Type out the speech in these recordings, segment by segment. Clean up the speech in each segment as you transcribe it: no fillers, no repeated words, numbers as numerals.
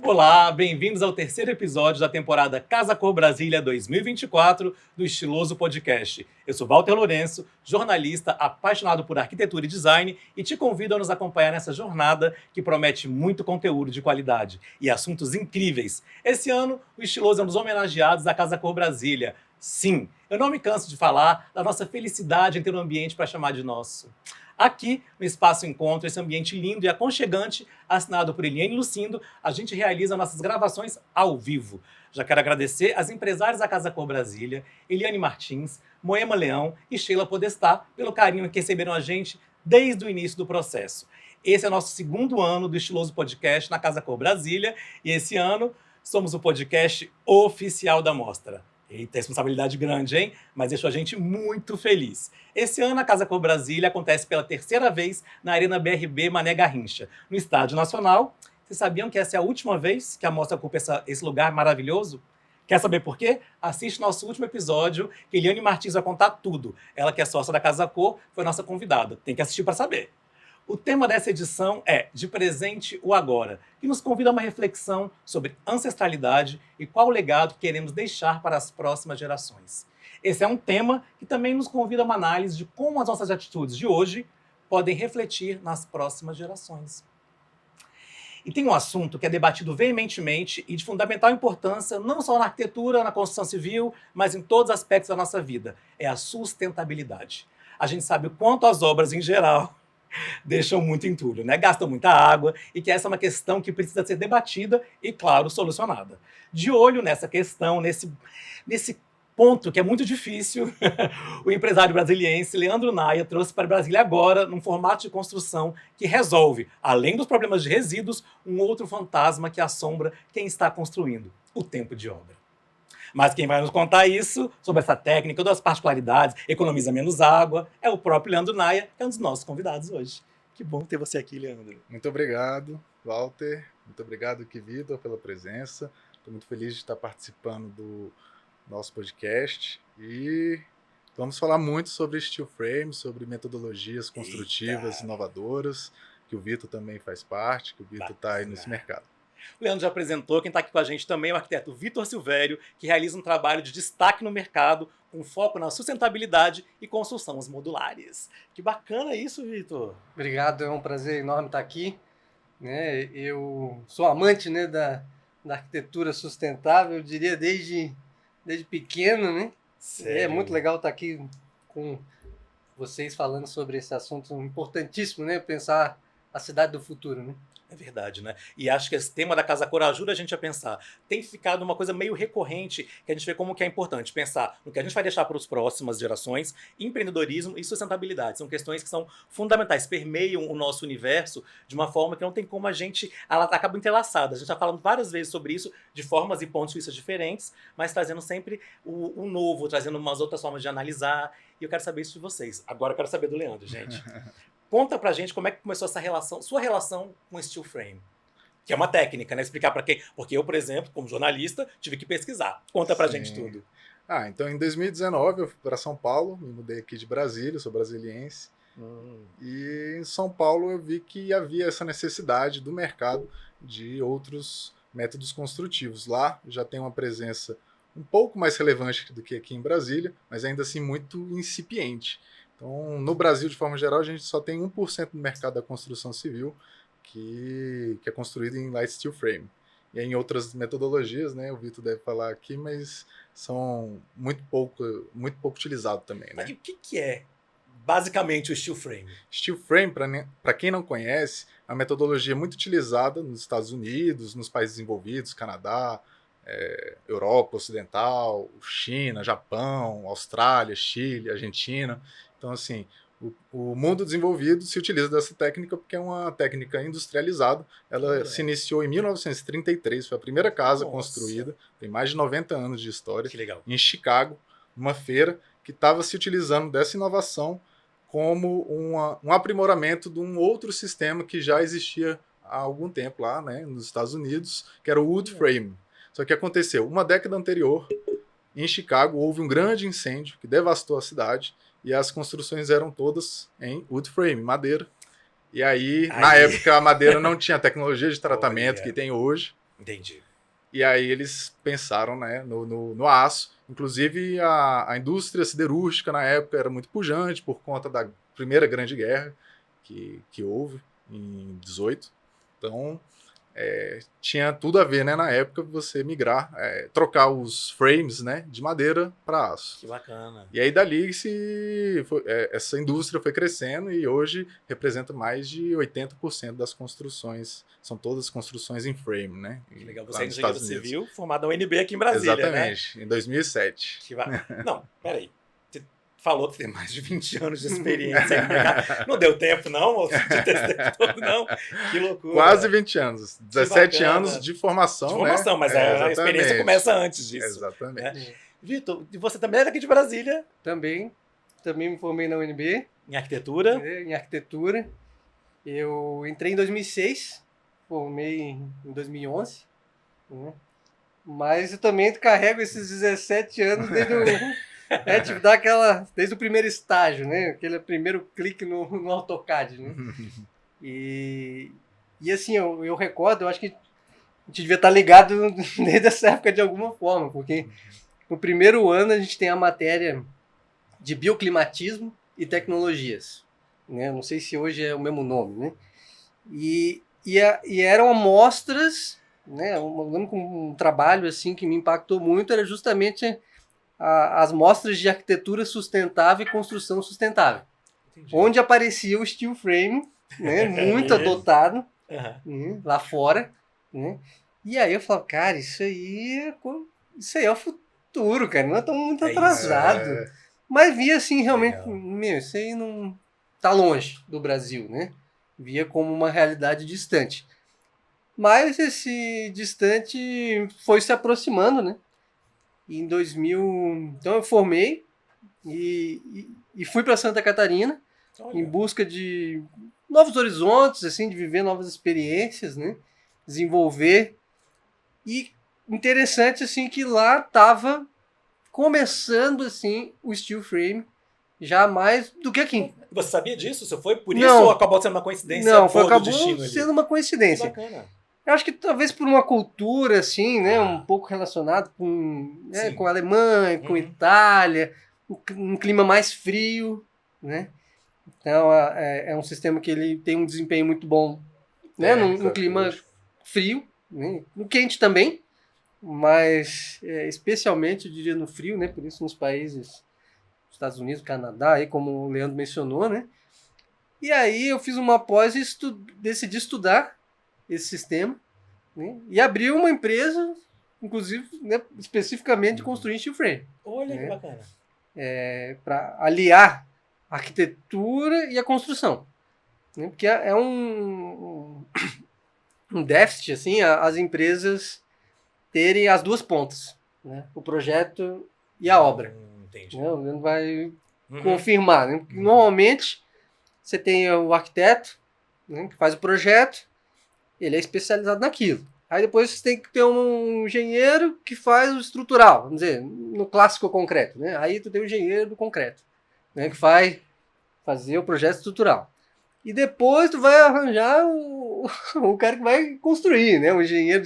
Olá, bem-vindos ao terceiro episódio da temporada Casa Cor Brasília 2024 do Estiloso Podcast. Eu sou Walter Lourenço, jornalista apaixonado por arquitetura e design e te convido a nos acompanhar nessa jornada que promete muito conteúdo de qualidade e assuntos incríveis. Esse ano, o Estiloso é um dos homenageados da Casa Cor Brasília. Sim, eu não me canso de falar da nossa felicidade em ter um ambiente para chamar de nosso. Aqui, no Espaço Encontro, esse ambiente lindo e aconchegante, assinado por Eliane Lucindo, a gente realiza nossas gravações ao vivo. Já quero agradecer às empresárias da Casa Cor Brasília, Eliane Martins, Moema Leão e Sheila Podestá, pelo carinho que receberam a gente desde o início do processo. Esse é o nosso segundo ano do Estiloso Podcast na Casa Cor Brasília e esse ano somos o podcast oficial da mostra. Eita, responsabilidade grande, hein? Mas deixou a gente muito feliz. Esse ano, a Casa Cor Brasília acontece pela terceira vez na Arena BRB Mané Garrincha, no Estádio Nacional. Vocês sabiam que essa é a última vez que a mostra ocupa esse lugar maravilhoso? Quer saber por quê? Assiste nosso último episódio, que Eliane Martins vai contar tudo. Ela, que é sócia da Casa Cor, foi nossa convidada. Tem que assistir para saber. O tema dessa edição é De Presente o Agora, que nos convida a uma reflexão sobre ancestralidade e qual o legado que queremos deixar para as próximas gerações. Esse é um tema que também nos convida a uma análise de como as nossas atitudes de hoje podem refletir nas próximas gerações. E tem um assunto que é debatido veementemente e de fundamental importância não só na arquitetura, na construção civil, mas em todos os aspectos da nossa vida. É a sustentabilidade. A gente sabe o quanto as obras em geral deixam muito entulho, né? Gastam muita água e que essa é uma questão que precisa ser debatida e, claro, solucionada. De olho nessa questão, nesse ponto que é muito difícil, o empresário brasiliense Leandro Naia trouxe para Brasília agora, num formato de construção que resolve, além dos problemas de resíduos, um outro fantasma que assombra quem está construindo: o tempo de obra. Mas quem vai nos contar isso, sobre essa técnica, todas as particularidades, economiza menos água, é o próprio Leandro Naia, que é um dos nossos convidados hoje. Que bom ter você aqui, Leandro. Muito obrigado, Walter. Muito obrigado, Vitor, pela presença. Estou muito feliz de estar participando do nosso podcast. E vamos falar muito sobre steel frame, sobre metodologias construtivas inovadoras, que o Vitor também faz parte, que o Vitor está aí nesse mercado. O Leandro já apresentou, quem está aqui com a gente também é o arquiteto Vitor Silvério, que realiza um trabalho de destaque no mercado, com foco na sustentabilidade e construções modulares. Que bacana isso, Vitor! Obrigado, é um prazer enorme estar aqui. Eu sou amante, da arquitetura sustentável, eu diria desde pequeno, né? Sério? É muito legal estar aqui com vocês falando sobre esse assunto importantíssimo, né? Pensar a cidade do futuro, né? É verdade, né? E acho que esse tema da Casa Cor ajuda a gente a pensar. Tem ficado uma coisa meio recorrente, que a gente vê como que é importante pensar no que a gente vai deixar para as próximas gerações, empreendedorismo e sustentabilidade. São questões que são fundamentais, permeiam o nosso universo de uma forma que não tem como ela acaba entrelaçada. A gente está falando várias vezes sobre isso, de formas e pontos de vista diferentes, mas trazendo sempre o novo, trazendo umas outras formas de analisar. E eu quero saber isso de vocês. Agora eu quero saber do Leandro, gente. Conta pra gente como é que começou essa relação, sua relação com steel frame. Que é uma técnica, né? Explicar pra quem. Porque eu, por exemplo, como jornalista, tive que pesquisar. Conta pra gente tudo. Então em 2019 eu fui para São Paulo, me mudei aqui de Brasília, sou brasiliense. E em São Paulo eu vi que havia essa necessidade do mercado de outros métodos construtivos. Lá já tem uma presença um pouco mais relevante do que aqui em Brasília, mas ainda assim muito incipiente. Então, no Brasil, de forma geral, a gente só tem 1% do mercado da construção civil que é construído em light steel frame. E em outras metodologias, né, o Vitor deve falar aqui, mas são muito pouco utilizado também, né? E o que é basicamente o steel frame? Steel frame, para quem não conhece, é uma metodologia muito utilizada nos Estados Unidos, nos países desenvolvidos, Canadá, Europa Ocidental, China, Japão, Austrália, Chile, Argentina. Então, assim, o mundo desenvolvido se utiliza dessa técnica porque é uma técnica industrializada. Ela se iniciou em 1933, foi a primeira casa construída, tem mais de 90 anos de história, que legal. Em Chicago, numa feira que estava se utilizando dessa inovação como um aprimoramento de um outro sistema que já existia há algum tempo lá, né, nos Estados Unidos, que era o wood frame. Só que aconteceu, uma década anterior, em Chicago, houve um grande incêndio que devastou a cidade e as construções eram todas em wood frame, madeira. E aí, na época, a madeira não tinha a tecnologia de tratamento que tem hoje. Entendi. E aí eles pensaram, né, no aço. Inclusive a indústria siderúrgica na época era muito pujante por conta da Primeira Grande Guerra que houve em 18. Então tinha tudo a ver, né, na época, você migrar, trocar os frames, né, de madeira para aço. Que bacana. E aí dali essa indústria foi crescendo e hoje representa mais de 80% das construções. São todas construções em frame, né? Que legal. Lá Você é nos engenheiro Estados Unidos. civil, formado na UNB aqui em Brasília, Exatamente, né? em 2007. Não, peraí. Você falou que tem mais de 20 anos de experiência aí no mercado. Não deu tempo, não, moço, de ter esse tempo todo, não. Que loucura. Quase 20 anos. 17 bacana. anos de formação, De formação, né? mas a exatamente. experiência começa antes disso. Exatamente. Né? Vitor, e você também é daqui de Brasília? Também me formei na UNB, Em arquitetura? em arquitetura. Eu entrei em 2006, formei em 2011, né? Mas eu também carrego esses 17 anos tipo, desde o primeiro estágio, né? Aquele primeiro clique no AutoCAD, né? E assim, eu recordo, eu acho que a gente devia estar ligado desde essa época de alguma forma, porque no primeiro ano a gente tem a matéria de bioclimatismo e tecnologias, né? Não sei se hoje é o mesmo nome, né? E eram amostras, né? Eu lembro que um trabalho assim que me impactou muito era justamente as mostras de arquitetura sustentável e construção sustentável. Entendi. Onde aparecia o steel frame, né? Muito adotado, né? Lá fora, né? E aí eu falava, cara, isso aí é o futuro, cara, nós estamos muito atrasados. Mas via assim, realmente, isso aí não tá longe do Brasil, né? Via como uma realidade distante. Mas esse distante foi se aproximando, né? E em 2000, então eu formei e fui para Santa Catarina. Olha. Em busca de novos horizontes, assim, de viver novas experiências, né? Desenvolver. E interessante assim que lá estava começando assim o steel frame já mais do que aqui. Você sabia disso? Você foi por isso ou acabou sendo uma coincidência? Não, acabou sendo uma coincidência. Que bacana. Eu acho que talvez por uma cultura assim, né, um pouco relacionado com a Alemanha, com a Itália, um clima mais frio, né? Então é um sistema que ele tem um desempenho muito bom, né, num clima frio, né? No quente também, mas especialmente eu diria no frio, né? Por isso nos países Estados Unidos, Canadá, aí como o Leandro mencionou, né? E aí eu fiz uma pós e decidi estudar esse sistema, né? E abri uma empresa, inclusive, né, especificamente de construir steel frame. Olha, né? Que bacana. Para aliar a arquitetura e a construção, né? Porque é um déficit assim, as empresas terem as duas pontas, né? O projeto e a obra. Entendi. Né? O Leandro vai confirmar, né? Porque normalmente você tem o arquiteto, né, que faz o projeto, ele é especializado naquilo. Aí depois você tem que ter um engenheiro que faz o estrutural, vamos dizer, no clássico concreto, né? Aí tu tem o engenheiro do concreto, né, que vai fazer o projeto estrutural. E depois tu vai arranjar o cara que vai construir, né? O engenheiro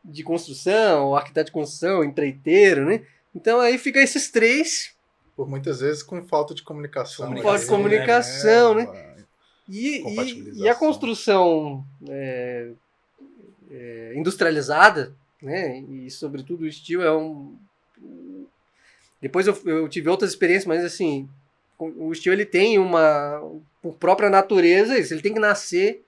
de construção, o arquiteto de construção, o empreiteiro, né? Então aí fica esses três. Por muitas vezes com falta de comunicação. Falta de comunicação, né? E a construção industrializada, né? E sobretudo o steel Depois eu tive outras experiências, mas assim, o steel ele tem por própria natureza, ele tem que nascer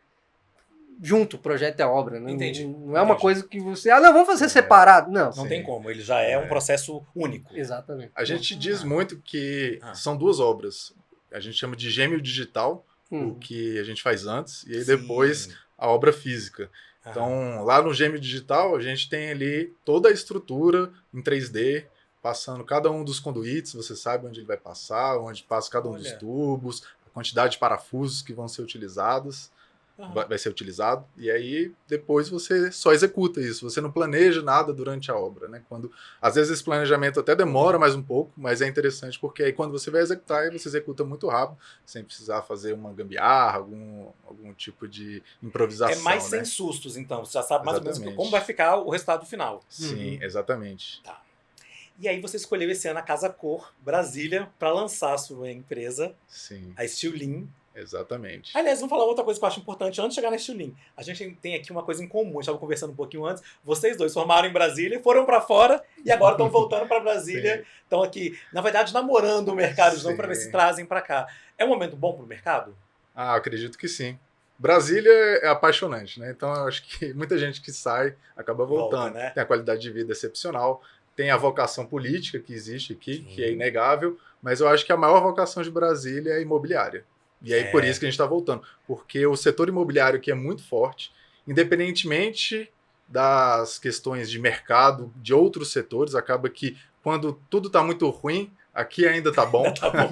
junto, o projeto e a obra. Né? Entendi. Não é uma coisa que você... não, vamos fazer separado. Não. Não tem como, ele já é um processo único. Exatamente. A gente diz muito que são duas obras. A gente chama de gêmeo digital, o que a gente faz antes, e aí depois a obra física. Então, lá no gêmeo digital, a gente tem ali toda a estrutura em 3D, passando cada um dos conduítes, você sabe onde ele vai passar, onde passa cada um dos tubos, a quantidade de parafusos que vão ser utilizados. vai ser utilizado, e aí depois você só executa isso, você não planeja nada durante a obra, né? Às vezes esse planejamento até demora mais um pouco, mas é interessante porque aí quando você vai executar, aí você executa muito rápido, sem precisar fazer uma gambiarra, algum tipo de improvisação. É mais né? sem sustos, então. Você já sabe mais ou menos Exatamente. como vai ficar o resultado final. Sim, exatamente. Tá. E aí você escolheu esse ano a Casa Cor Brasília para lançar a sua empresa, Sim, a Steel Lean. exatamente. Aliás, vamos falar outra coisa que eu acho importante antes de chegar na Steel Lean. A gente tem aqui uma coisa em comum, a gente estava conversando um pouquinho antes. Vocês dois formaram em Brasília, foram para fora e agora estão voltando para Brasília. Estão aqui, na verdade, namorando o mercado de novo para ver se trazem para cá. É um momento bom para o mercado? Ah, acredito que sim. Brasília é apaixonante, né? Então eu acho que muita gente que sai acaba voltando. Volta, né? Tem a qualidade de vida excepcional, tem a vocação política que existe aqui, que é inegável, mas eu acho que a maior vocação de Brasília é a imobiliária. E aí por isso que a gente está voltando, porque o setor imobiliário aqui é muito forte, independentemente das questões de mercado, de outros setores, acaba que quando tudo está muito ruim, aqui ainda tá bom. Tá bom.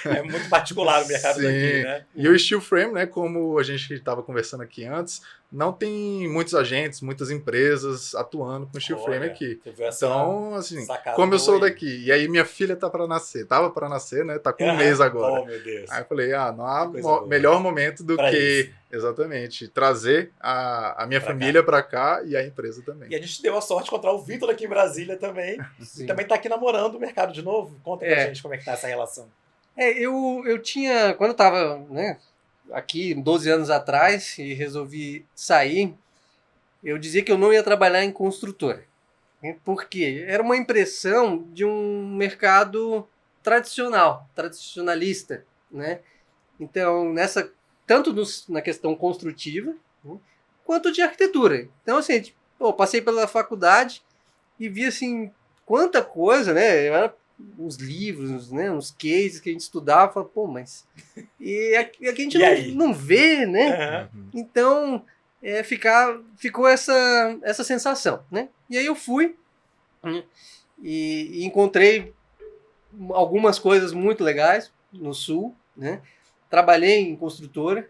É muito particular o mercado Sim. daqui, né? E o steel frame, né, como a gente estava conversando aqui antes, não tem muitos agentes, muitas empresas atuando com steel frame aqui. Então, assim, como eu sou daqui, e aí minha filha tava para nascer, né, tá com um mês agora. Oh, meu Deus. Aí eu falei, não há melhor momento do pra que, isso. exatamente, trazer a minha família para cá e a empresa também. E a gente deu a sorte de encontrar o Vitor aqui em Brasília também. Sim. E também tá aqui namorando o mercado de novo. Conta pra gente como é que tá essa relação. Eu tinha, quando eu tava, né, aqui 12 anos atrás e resolvi sair, eu dizia que eu não ia trabalhar em construtora. Por quê? Era uma impressão de um mercado tradicionalista, né? Então, tanto na questão construtiva, né, quanto de arquitetura. Então, assim, passei pela faculdade e vi, assim, quanta coisa, né? Uns livros, né? Uns cases que a gente estudava, falava, pô, mas... E aqui a gente não vê, né? Uhum. Então, ficou essa sensação, né? E aí eu fui, né, e encontrei algumas coisas muito legais no Sul, né? Trabalhei em construtora.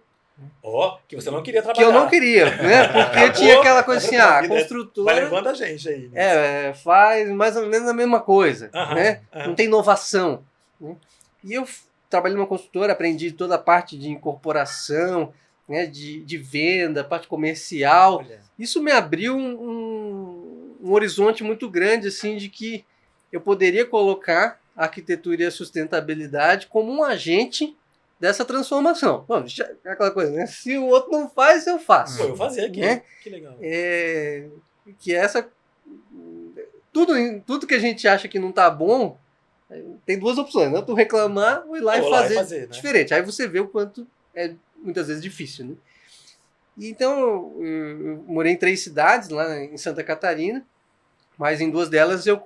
Que você não queria trabalhar. Que eu não queria, né? Porque tinha aquela coisa assim, a construtora... Vai levando a gente aí. Né? Faz mais ou menos a mesma coisa, né? Não tem inovação. Né? E eu trabalhei numa construtora, aprendi toda a parte de incorporação, né? De venda, parte comercial. Olha. Isso me abriu um horizonte muito grande, assim, de que eu poderia colocar a arquitetura e a sustentabilidade como um agente dessa transformação. Bom, aquela coisa, né? Se o outro não faz, eu faço. Pô, eu fazia aqui. Né? Que legal. Que tudo que a gente acha que não tá bom, tem duas opções, né? Tu reclamar ou ir lá e fazer diferente. Né? Aí você vê o quanto é muitas vezes difícil, né? Então, eu morei em 3 cidades lá em Santa Catarina, mas em 2 delas eu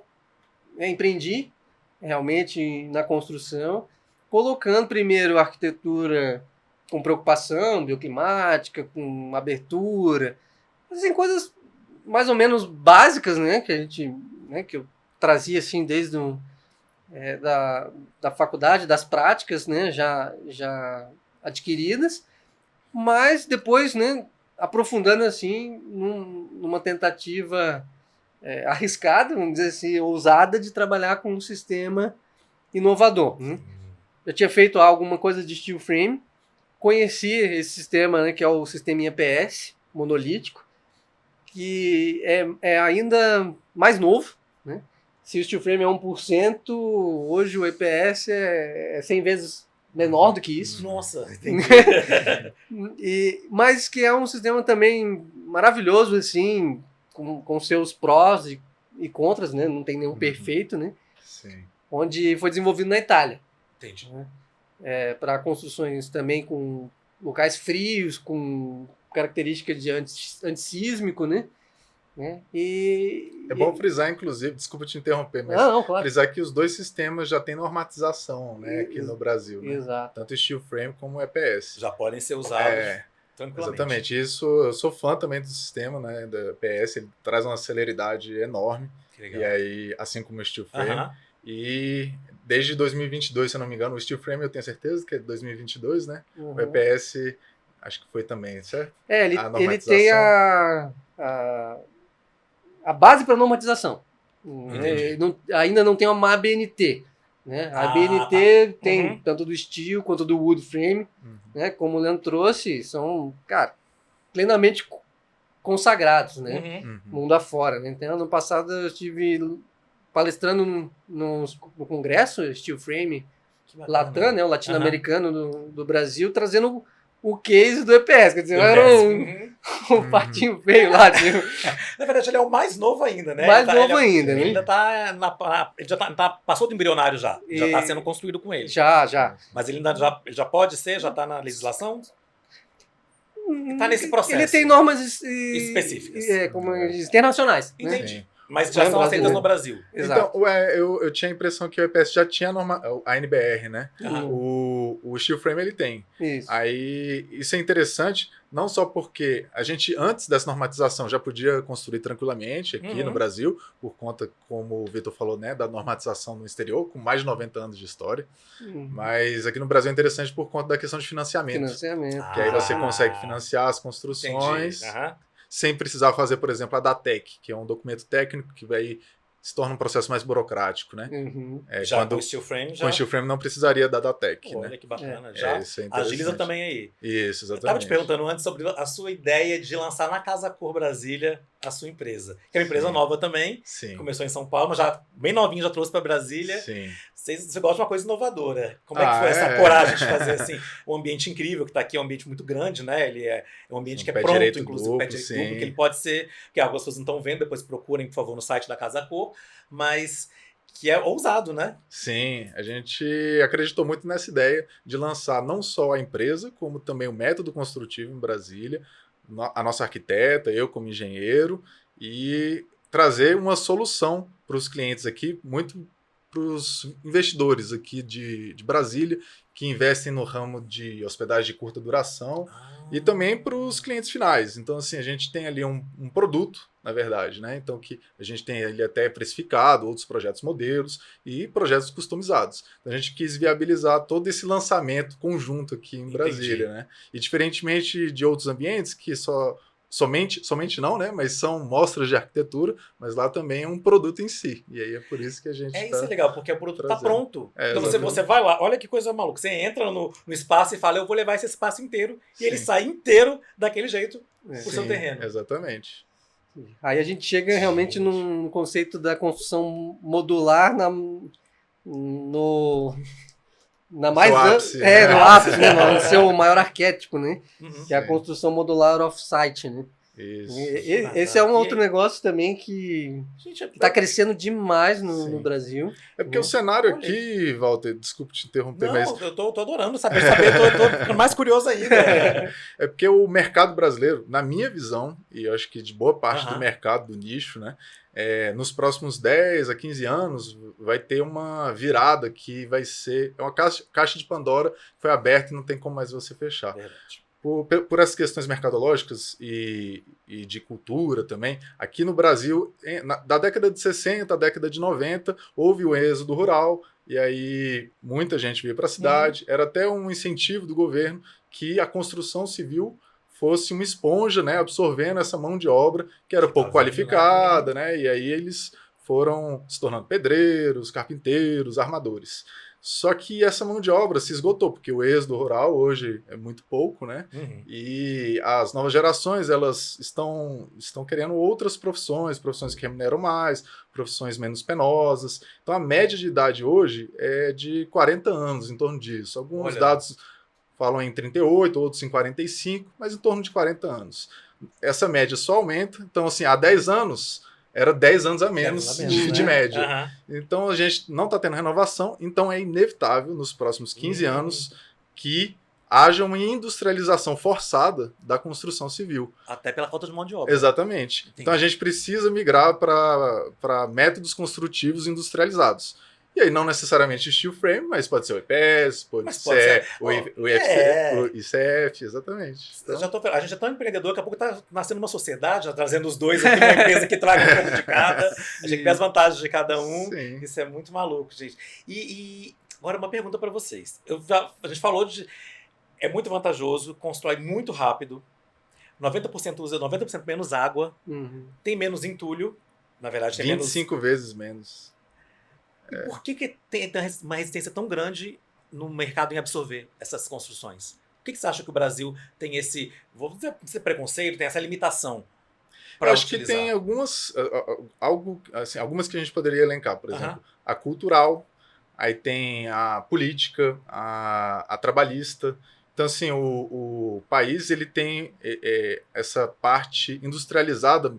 empreendi realmente na construção, colocando primeiro a arquitetura com preocupação bioclimática, com abertura, assim, coisas mais ou menos básicas, né, que eu trazia assim desde da faculdade, das práticas, né, já adquiridas, mas depois, né, aprofundando assim numa tentativa arriscada, vamos dizer assim, ousada de trabalhar com um sistema inovador. Né? Eu tinha feito alguma coisa de steel frame, conheci esse sistema, né, que é o sisteminha PS, monolítico, que é ainda mais novo. Né? Se o steel frame é 1%, hoje o EPS é 100 vezes menor do que isso. Nossa, entendi. Mas que é um sistema também maravilhoso, assim, com seus prós e contras, né? Não tem nenhum perfeito, né? Sim. Onde foi desenvolvido na Itália. Entendi. Né? Para construções também com locais frios, com características de antissísmico, né? É bom frisar, inclusive, desculpa te interromper, mas claro. Frisar que os 2 sistemas já têm normatização, né, aqui no Brasil. Né? Exato. Tanto o steel frame como o EPS. Já podem ser usados tranquilamente. Exatamente. Eu sou fã também do sistema, né, da EPS, ele traz uma celeridade enorme. Que legal. E aí, assim como o steel frame. E desde 2022, se eu não me engano, o steel frame eu tenho certeza que é 2022, né? O EPS acho que foi também, certo? Ele, A ele tem a base para normatização. Ainda não tem uma ABNT. Né? A ABNT tem tanto do steel quanto do wood frame, né? Como o Leandro trouxe, são, cara, plenamente consagrados, né? Mundo afora. Né? Então, ano passado eu estive palestrando no congresso Steel Frame Latam, né? O latino-americano do Brasil, trazendo o case do EPS, quer dizer, era um patinho feio lá. Tipo. Na verdade, ele é o mais novo ainda, né? Mais novo ainda, né? Ele ainda tá. Ele já passou do embrionário já. Já está sendo construído com ele. Já. Mas ele ainda já pode ser, já está na legislação? Está nesse processo. Ele tem normas específicas. Internacionais. Entendi. Né? Mas já são aceitas no Brasil. Exato. Então, eu tinha a impressão que o EPS já tinha a NBR, né? O steel frame ele tem. Isso. Aí, isso é interessante, não só porque a gente, antes dessa normatização, já podia construir tranquilamente aqui no Brasil, por conta, como o Vitor falou, né, da normatização no exterior, com mais de 90 anos de história. Mas aqui no Brasil é interessante por conta da questão de financiamento. Que aí você consegue financiar as construções. Sem precisar fazer, por exemplo, a DATEC, que é um documento técnico que vai se torna um processo mais burocrático, né? Já com o steel frame, com o steel frame não precisaria da DATEC, olha, né? que bacana. Já agiliza também aí. Isso, exatamente. Eu estava te perguntando antes sobre a sua ideia de lançar na Casa Cor Brasília a sua empresa. Que é uma empresa nova também. Sim. Começou em São Paulo, mas já bem novinho, já trouxe para Brasília. Sim. Você gosta de uma coisa inovadora. Como é que foi essa coragem de fazer assim? Um ambiente incrível que está aqui, é um ambiente muito grande, né? Ele é um ambiente que é pronto, inclusive, pé direito duplo, que ele pode ser, que algumas pessoas não estão vendo, depois procurem, por favor, no site da Casa Cor, mas que é ousado, né? Sim, a gente acreditou muito nessa ideia de lançar não só a empresa, como também o método construtivo em Brasília, a nossa arquiteta, eu como engenheiro, e trazer uma solução para os clientes aqui, muito para os investidores aqui de Brasília, que investem no ramo de hospedagem de curta duração, e também para os clientes finais. Então, assim, a gente tem ali um produto, na verdade, né? Então, que a gente tem ali até precificado, outros projetos modelos e projetos customizados. Então, a gente quis viabilizar todo esse lançamento conjunto aqui em Brasília, né? E diferentemente de outros ambientes que somente não, né? Mas são mostras de arquitetura, mas lá também é um produto em si. E aí é por isso que a gente isso é legal, porque o produto está pronto. Então você vai lá, olha que coisa maluca. Você entra no espaço e fala, eu vou levar esse espaço inteiro. E ele sai inteiro daquele jeito pro seu terreno. Exatamente. Aí a gente chega realmente num conceito da construção modular no ápice, no ápice, né? No seu maior arquétipo, né? Que é a construção modular off-site, né? Isso. Esse é um outro negócio também que está crescendo demais no Brasil. É porque o cenário aqui, Walter, desculpe te interromper, mas... eu tô adorando saber, tô ficando mais curioso ainda. É porque o mercado brasileiro, na minha visão, e eu acho que de boa parte do mercado, do nicho, né? Nos próximos 10 a 15 anos vai ter uma virada que vai ser... É uma caixa de Pandora que foi aberta e não tem como mais você fechar. Verdade. Por essas questões mercadológicas e de cultura também, aqui no Brasil, da década de 60 à década de 90, houve o êxodo rural, e aí muita gente veio para a cidade. Era até um incentivo do governo que a construção civil fosse uma esponja, né, absorvendo essa mão de obra que era pouco qualificada, né, e aí eles foram se tornando pedreiros, carpinteiros, armadores. Só que essa mão de obra se esgotou, porque o êxodo rural hoje é muito pouco, né? E as novas gerações, elas estão querendo outras profissões que remuneram mais, profissões menos penosas. Então a média de idade hoje é de 40 anos, em torno disso. Alguns dados falam em 38, outros em 45, mas em torno de 40 anos. Essa média só aumenta. Então, assim, há 10 anos... era 10 anos a menos de média. Então, a gente não está tendo renovação, então é inevitável, nos próximos 15 anos, que haja uma industrialização forçada da construção civil. Até pela falta de mão de obra. Exatamente. Entendi. Então, a gente precisa migrar para métodos construtivos industrializados. E aí, não necessariamente steel frame, mas pode ser o EPS, pode ser o ICF, exatamente. Então... A gente é tão empreendedor, daqui a pouco está nascendo uma sociedade, já trazendo os dois aqui, uma empresa que traga um pouco de cada, a gente vê as vantagens de cada um. Sim. Isso é muito maluco, gente. E agora uma pergunta para vocês. A gente falou é muito vantajoso, constrói muito rápido, 90% usa 90% menos água, tem menos entulho, na verdade tem 25 vezes menos. E por que tem uma resistência tão grande no mercado em absorver essas construções? Por que você acha que o Brasil tem esse, vou dizer, esse preconceito, tem essa limitação para Eu acho utilizar? que tem algumas que a gente poderia elencar, por exemplo, a cultural, aí tem a política, a trabalhista. Então, assim, o país ele tem essa parte industrializada,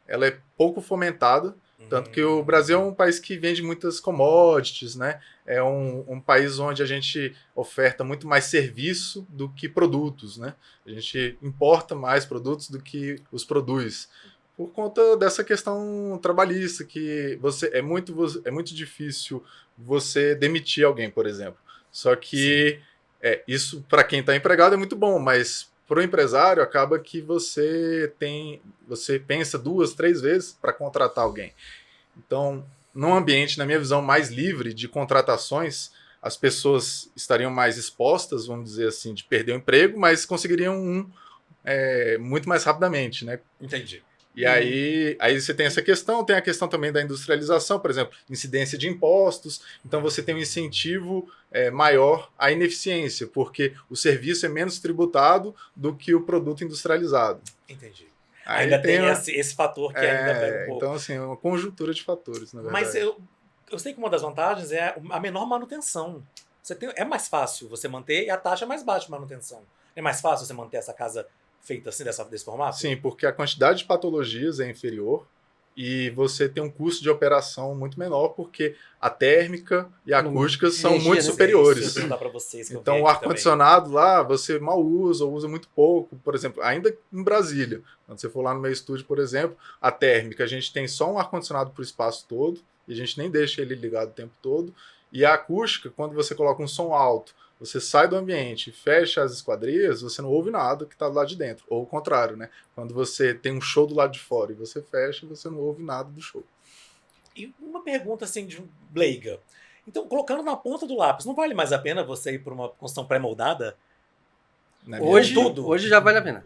ela é pouco fomentada, tanto que o Brasil é um país que vende muitas commodities, né? É um país onde a gente oferta muito mais serviço do que produtos, né? A gente importa mais produtos do que os produz. Por conta dessa questão trabalhista, que é muito difícil você demitir alguém, por exemplo. Só que isso, para quem está empregado, é muito bom, mas para o empresário acaba que você pensa 2, 3 vezes para contratar alguém. Então, num ambiente, na minha visão, mais livre de contratações, as pessoas estariam mais expostas, vamos dizer assim, de perder o emprego, mas conseguiriam muito mais rapidamente, né? Entendi. E aí você tem essa questão, tem a questão também da industrialização, por exemplo, incidência de impostos, então você tem um incentivo maior à ineficiência, porque o serviço é menos tributado do que o produto industrializado. Entendi. Aí ainda tem esse fator que ainda pega um pouco. Então, assim, é uma conjuntura de fatores, na verdade. Mas eu sei que uma das vantagens é a menor manutenção. É mais fácil você manter e a taxa é mais baixa de manutenção. É mais fácil você manter essa casa feita assim, desse formato? Sim, porque a quantidade de patologias é inferior e você tem um custo de operação muito menor, porque a térmica e a acústica são muito superiores. Então, o ar-condicionado lá, você mal usa ou usa muito pouco. Por exemplo, ainda em Brasília, quando você for lá no meu estúdio, por exemplo, a térmica, a gente tem só um ar-condicionado para o espaço todo, e a gente nem deixa ele ligado o tempo todo. E a acústica, quando você coloca um som alto, você sai do ambiente, fecha as esquadrias, você não ouve nada que está do lado de dentro. Ou o contrário, né? Quando você tem um show do lado de fora e você fecha, você não ouve nada do show. E uma pergunta assim de leiga. Então, colocando na ponta do lápis, não vale mais a pena você ir para uma construção pré-moldada? Hoje já vale a pena,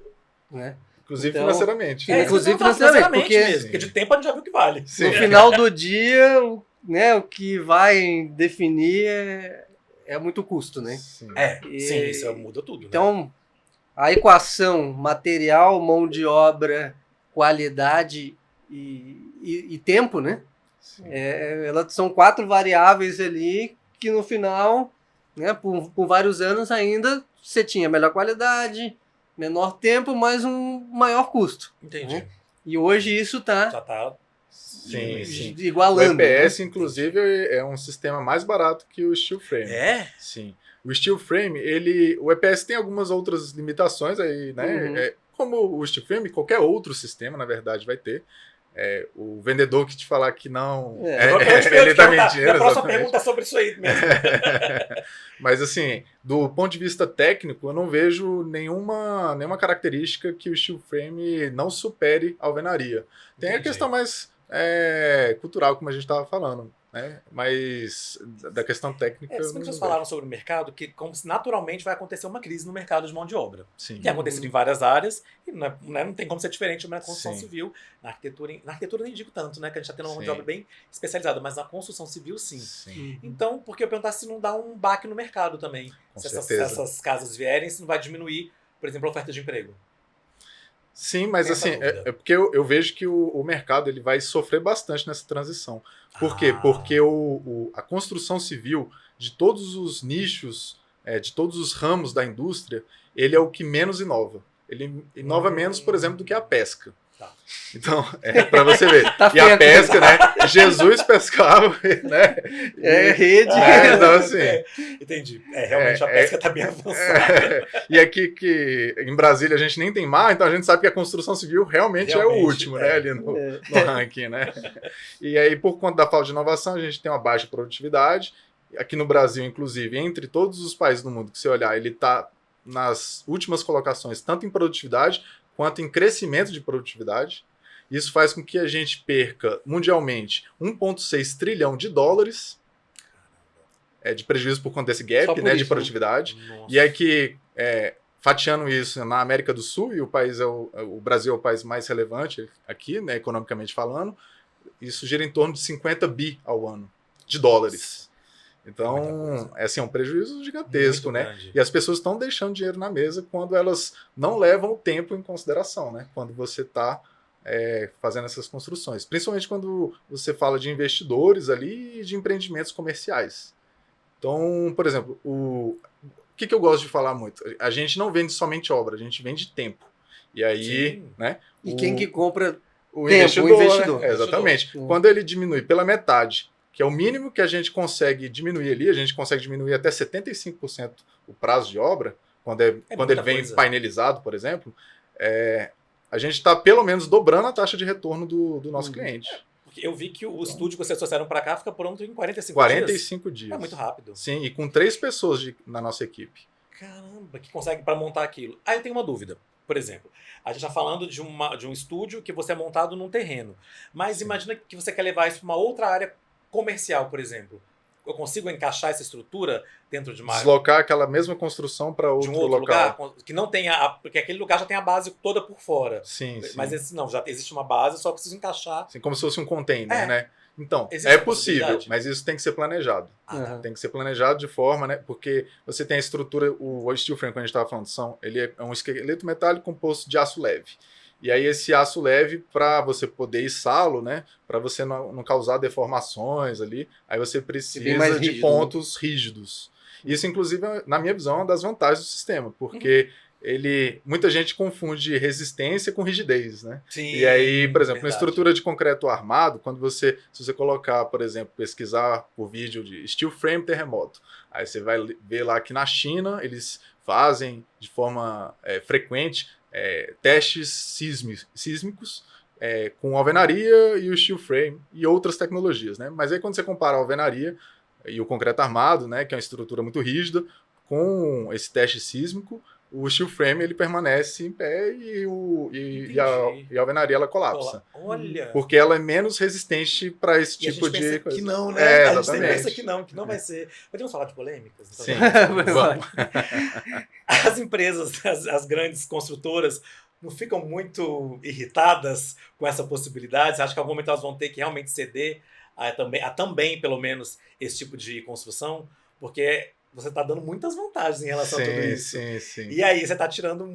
né? Inclusive financeiramente. Inclusive financeiramente, porque de tempo a gente já viu que vale. Sim. No final do dia, né, o que vai definir é muito custo, né? Sim, sim, isso muda tudo. Então, né? A equação material, mão de obra, qualidade e tempo, né? Elas são 4 variáveis ali que no final, né, por vários anos ainda, você tinha melhor qualidade, menor tempo, mas um maior custo. Entendi. Né? E hoje isso já tá sim. igualando. O EPS, né? Inclusive, é um sistema mais barato que o steel frame. Sim. O steel frame, o EPS tem algumas outras limitações aí, né? Como o steel frame, qualquer outro sistema, na verdade, vai ter. O vendedor que te falar que não, ele tá mentindo. A próxima pergunta é sobre isso aí mesmo. Mas assim, do ponto de vista técnico, eu não vejo nenhuma característica que o steel frame não supere a alvenaria. Tem Entendi. A questão mais cultural, como a gente estava falando. Né? Mas da questão técnica. Vocês falaram sobre o mercado, que como se naturalmente vai acontecer uma crise no mercado de mão de obra. Sim. Tem acontecido em várias áreas, e não tem como ser diferente na construção civil. Na arquitetura nem digo tanto, né? Que a gente está tendo uma mão de obra bem especializada, mas na construção civil, sim. Então, porque eu perguntar se não dá um baque no mercado também. Se essas casas vierem, se não vai diminuir, por exemplo, a oferta de emprego. Sim, mas assim, é porque eu vejo que o mercado ele vai sofrer bastante nessa transição. Por quê? Porque a construção civil, de todos os nichos, de todos os ramos da indústria, ele é o que menos inova. Ele inova menos, por exemplo, do que a pesca. Tá. Então, para você ver. E a pesca, né? Jesus pescava, né? Rede. Então, assim, entendi. Realmente a pesca está bem avançada. E aqui que em Brasília a gente nem tem mar, então a gente sabe que a construção civil realmente é o último, né? Ali no ranking, né? E aí, por conta da falta de inovação, a gente tem uma baixa produtividade. Aqui no Brasil, inclusive, entre todos os países do mundo que você olhar, ele está nas últimas colocações, tanto em produtividade quanto em crescimento de produtividade. Isso faz com que a gente perca mundialmente 1,6 trilhão de dólares de prejuízo por conta desse gap, né, de produtividade. Nossa. E aí que fatiando isso na América do Sul, e o Brasil é o país mais relevante aqui, né, economicamente falando, isso gira em torno de 50 bi ao ano de dólares. Então, é um prejuízo gigantesco, Muito né? grande. E as pessoas estão deixando dinheiro na mesa quando elas não levam o tempo em consideração, né? Quando você está fazendo essas construções. Principalmente quando você fala de investidores ali e de empreendimentos comerciais. Então, por exemplo, o que eu gosto de falar muito? A gente não vende somente obra, a gente vende tempo. E aí, Sim. né? E quem que compra O tempo, investidor, o investidor. né? Exatamente. Sim. Quando ele diminui pela metade, que é o mínimo que a gente consegue diminuir ali, a gente consegue diminuir até 75% o prazo de obra, quando ele vem coisa. painelizado, por exemplo, a gente está pelo menos dobrando a taxa de retorno do nosso cliente. Porque eu vi que o estúdio que vocês trouxeram para cá fica pronto em 45 dias. 45 dias. É muito rápido. Sim, e com 3 pessoas na nossa equipe. Caramba, que consegue para montar aquilo. Aí eu tenho uma dúvida. Por exemplo, a gente está falando de um estúdio que você é montado num terreno. Mas imagina que você quer levar isso para uma outra área comercial, por exemplo. Eu consigo encaixar essa estrutura dentro de uma Deslocar aquela mesma construção para de outro, um outro local. lugar que não tenha porque aquele lugar já tem a base toda por fora. Sim, sim. Mas esse não, já existe uma base, só preciso encaixar. Assim, como se fosse um container, né? Então, Existe é essa possível, possibilidade? mas isso tem que ser planejado. Uhum. Tem que ser planejado de forma, né? Porque você tem a estrutura, o steel frame, que a gente estava falando, ele é um esqueleto metálico composto de aço leve. E aí esse aço leve, para você poder içá-lo, né? Para você não causar deformações ali, aí você precisa mais de rígido, pontos rígidos. Isso, inclusive, na minha visão, é uma das vantagens do sistema, porque muita gente confunde resistência com rigidez, né? Sim, E aí, por exemplo, na verdade. estrutura de concreto armado, se você colocar, por exemplo, pesquisar por vídeo de steel frame terremoto, aí você vai ver lá que na China eles fazem de forma frequente testes sísmicos com alvenaria e o steel frame e outras tecnologias, né? Mas aí quando você compara a alvenaria e o concreto armado, né, que é uma estrutura muito rígida, com esse teste sísmico, o steel frame ele permanece em pé e a alvenaria ela colapsa. Olha! Porque ela é menos resistente para esse E a tipo gente pensa de coisa. que não, né? É, a gente sempre exatamente. pensa que não vai ser. Podemos falar de polêmicas? Então, Sim. Vamos. As empresas, as grandes construtoras, não ficam muito irritadas com essa possibilidade? Você acha que em algum momento elas vão ter que realmente ceder a também, pelo menos, esse tipo de construção? Porque você está dando muitas vantagens em relação a tudo isso. Sim, sim. E aí você está tirando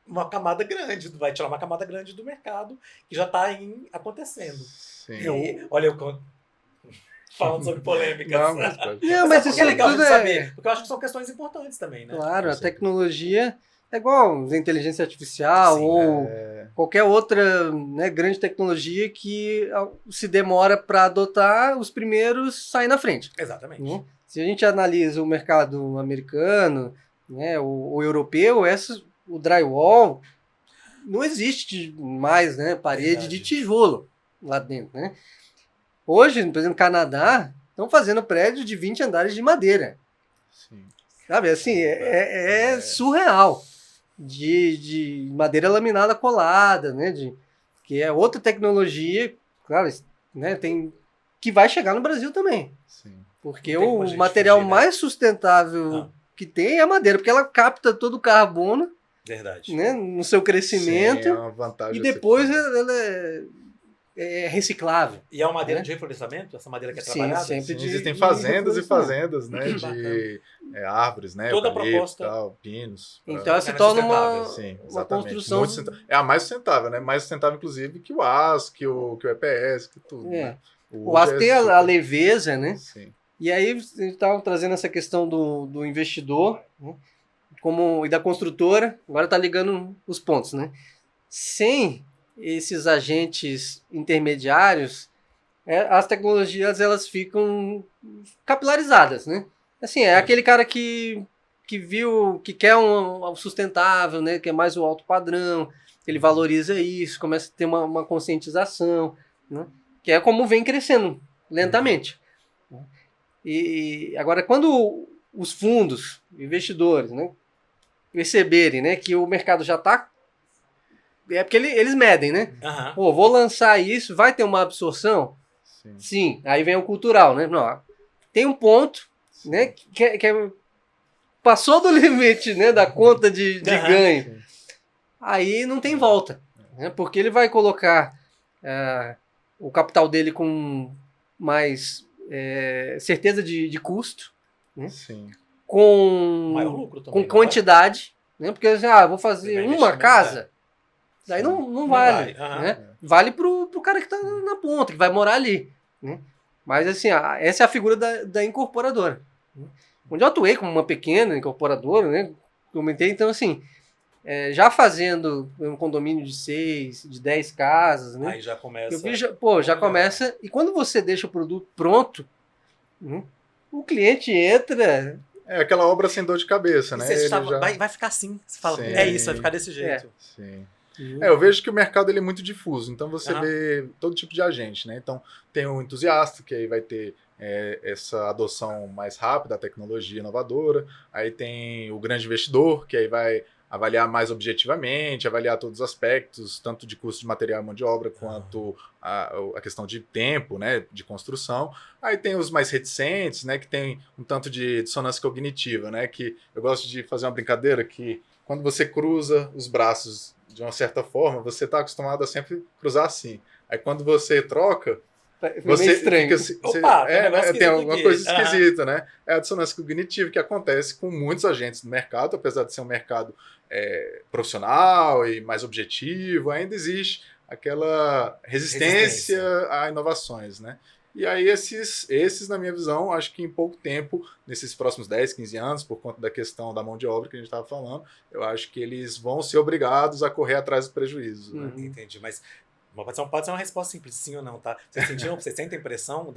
uma camada grande, vai tirar uma camada grande do mercado que já está acontecendo. Sim. E, olha, eu falando sobre polêmicas. Não, mas pode. Não, mas isso é legal tudo de saber, porque eu acho que são questões importantes também, né? Claro, a Sim. tecnologia é igual a inteligência artificial Sim, ou qualquer outra, né, grande tecnologia que se demora para adotar, os primeiros saem na frente. Exatamente. Né? Se a gente analisa o mercado americano, né, o europeu, o drywall não existe mais, né, parede Verdade. de tijolo lá dentro. Né? Hoje, por exemplo, no Canadá, estão fazendo prédios de 20 andares de madeira. Sim. Sabe, assim, é surreal. De madeira laminada colada, né? Que é outra tecnologia, claro, né? Que vai chegar no Brasil também. Sim. Porque Não tem como a o gente material fugir, né? mais sustentável que tem é a madeira, porque ela capta todo o carbono, Verdade. né, no seu crescimento, Sim, é uma vantagem e depois assim. ela é reciclável. E é uma madeira Né? de reflorestamento? Essa madeira que é Sim, trabalhada? sempre de Existem fazendas e reflorestamento. fazendas, né, Que de árvores, né, Toda a eucalipto, proposta- tal, pinos. Então ela se É torna sustentável. Sim, uma exatamente. construção. Muito é a mais sustentável, né? Mais sustentável, inclusive, que o aço, que o EPS, que tudo. É. Né? O aço tem a leveza, né? Sim. E aí a gente estava trazendo essa questão do investidor, né? E da construtora, agora está ligando os pontos, né? Sem esses agentes intermediários, as tecnologias elas ficam capilarizadas, né? Assim, é aquele cara que viu, que quer um sustentável, né? Que é mais o alto padrão, ele valoriza isso, começa a ter uma conscientização, né? Que é como vem crescendo lentamente. E agora, quando os fundos, investidores, né, perceberem, né, que o mercado já está... É porque eles medem, né? Aham. Pô, vou lançar isso, vai ter uma absorção? Sim. Sim. Aí vem o cultural, né? Não, tem um ponto, né, que passou do limite, né, da conta de Aham. ganho, aí não tem volta, né, porque ele vai colocar o capital dele com mais certeza de custo, Sim. Maior com, lucro também. com não é? quantidade, né, porque assim, vou fazer Primeiro uma investimento, casa, daí não Não vale, vai, aham. né? Vale pro cara que está na ponta, que vai morar ali, né? Mas assim, essa é a figura da incorporadora, né? Onde eu atuei como uma pequena incorporadora, né? Comentei, então assim, já fazendo um condomínio de 6, de 10 casas, né? Aí já começa. Eu vi, já Olha. começa, e quando você deixa o produto pronto, né, o cliente entra. É aquela obra sem dor de cabeça, E né? você Ele estava, já... vai ficar assim. Você fala, Sim. é isso, vai ficar desse jeito. Sim. Eu vejo que o mercado ele é muito difuso, então você Aham. vê todo tipo de agente, né? Então tem o entusiasta, que aí vai ter essa adoção mais rápida da tecnologia inovadora, aí tem o grande investidor, que aí vai avaliar mais objetivamente, avaliar todos os aspectos, tanto de custo de material e mão de obra, quanto a questão de tempo, né, de construção. Aí tem os mais reticentes, né, que tem um tanto de dissonância cognitiva, né, que eu gosto de fazer uma brincadeira que quando você cruza os braços de uma certa forma, você está acostumado a sempre cruzar assim. Aí quando você troca, Foi você meio estranho. fica... Opa, tem um negócio tem esquisito alguma aqui. coisa Aham. esquisita, né? É a dissonância cognitiva que acontece com muitos agentes do mercado, apesar de ser um mercado profissional e mais objetivo, ainda existe aquela resistência a inovações, né? E aí esses, na minha visão, acho que em pouco tempo, nesses próximos 10, 15 anos, por conta da questão da mão de obra que a gente estava falando, eu acho que eles vão ser obrigados a correr atrás dos prejuízos. Né? Entendi, mas pode ser uma resposta simples, sim ou não, tá? Você sente a impressão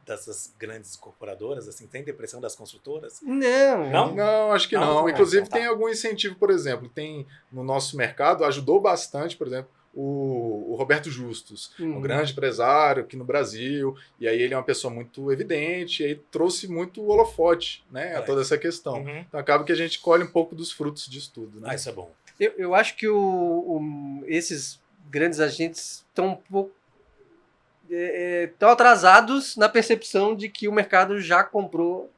dessas grandes incorporadoras, assim, tem a impressão das construtoras? Não. Não, acho que Não? não. Inclusive Então tá. tem algum incentivo, por exemplo, tem no nosso mercado, ajudou bastante, por exemplo, o Roberto Justus, um grande empresário aqui no Brasil, e aí ele é uma pessoa muito evidente, e aí trouxe muito holofote, né, a toda essa questão. Uhum. Então acaba que a gente colhe um pouco dos frutos disso tudo. Né? Isso é bom. Eu acho que esses grandes agentes estão um pouco tão atrasados na percepção de que o mercado já comprou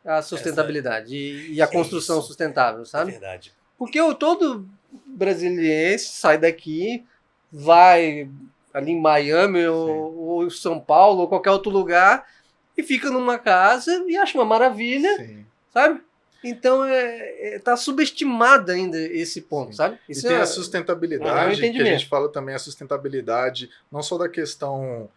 a sustentabilidade e a construção isso. sustentável, É sabe? verdade. Porque todo brasiliense sai daqui, vai ali em Miami ou em São Paulo ou qualquer outro lugar e fica numa casa e acha uma maravilha, Sim. sabe? Então tá subestimado ainda esse ponto, Sim. sabe? E Isso tem é a sustentabilidade, que a entendimento. gente fala também, a sustentabilidade não só da questão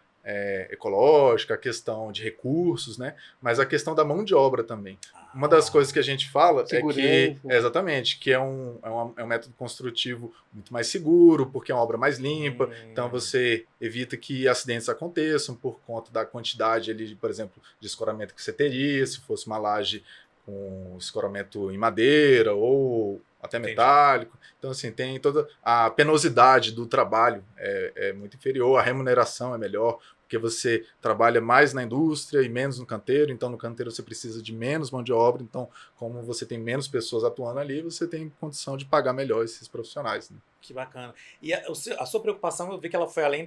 ecológica, a questão de recursos, né? Mas a questão da mão de obra também. Uma das coisas que a gente fala Segurança. é que, exatamente, que é um método construtivo muito mais seguro, porque é uma obra mais limpa, então você evita que acidentes aconteçam por conta da quantidade, ali, por exemplo, de escoramento que você teria, se fosse uma laje com escoramento em madeira ou até metálico. Então, assim, tem toda a penosidade do trabalho é muito inferior, a remuneração é melhor, porque você trabalha mais na indústria e menos no canteiro, então no canteiro você precisa de menos mão de obra, então como você tem menos pessoas atuando ali, você tem condição de pagar melhor esses profissionais. Né? Que bacana. E a sua preocupação, eu vi que ela foi além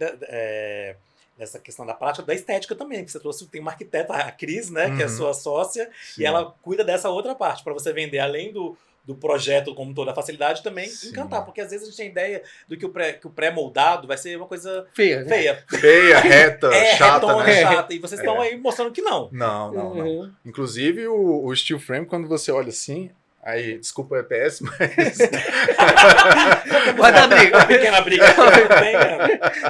dessa questão da prática, da estética também, que você trouxe, tem uma arquiteta, a Cris, né, que é sua sócia, Sim. e ela cuida dessa outra parte, para você vender além do projeto como toda a facilidade, também Sim. encantar, porque às vezes a gente tem ideia do que o pré-moldado vai ser uma coisa feia. feia. Feia, reta, chata, retona, né? chata, e vocês estão aí mostrando que não. Não. Inclusive o steel frame, quando você olha assim, aí, desculpa o EPS, mas... Vai dar briga. Uma pequena briga.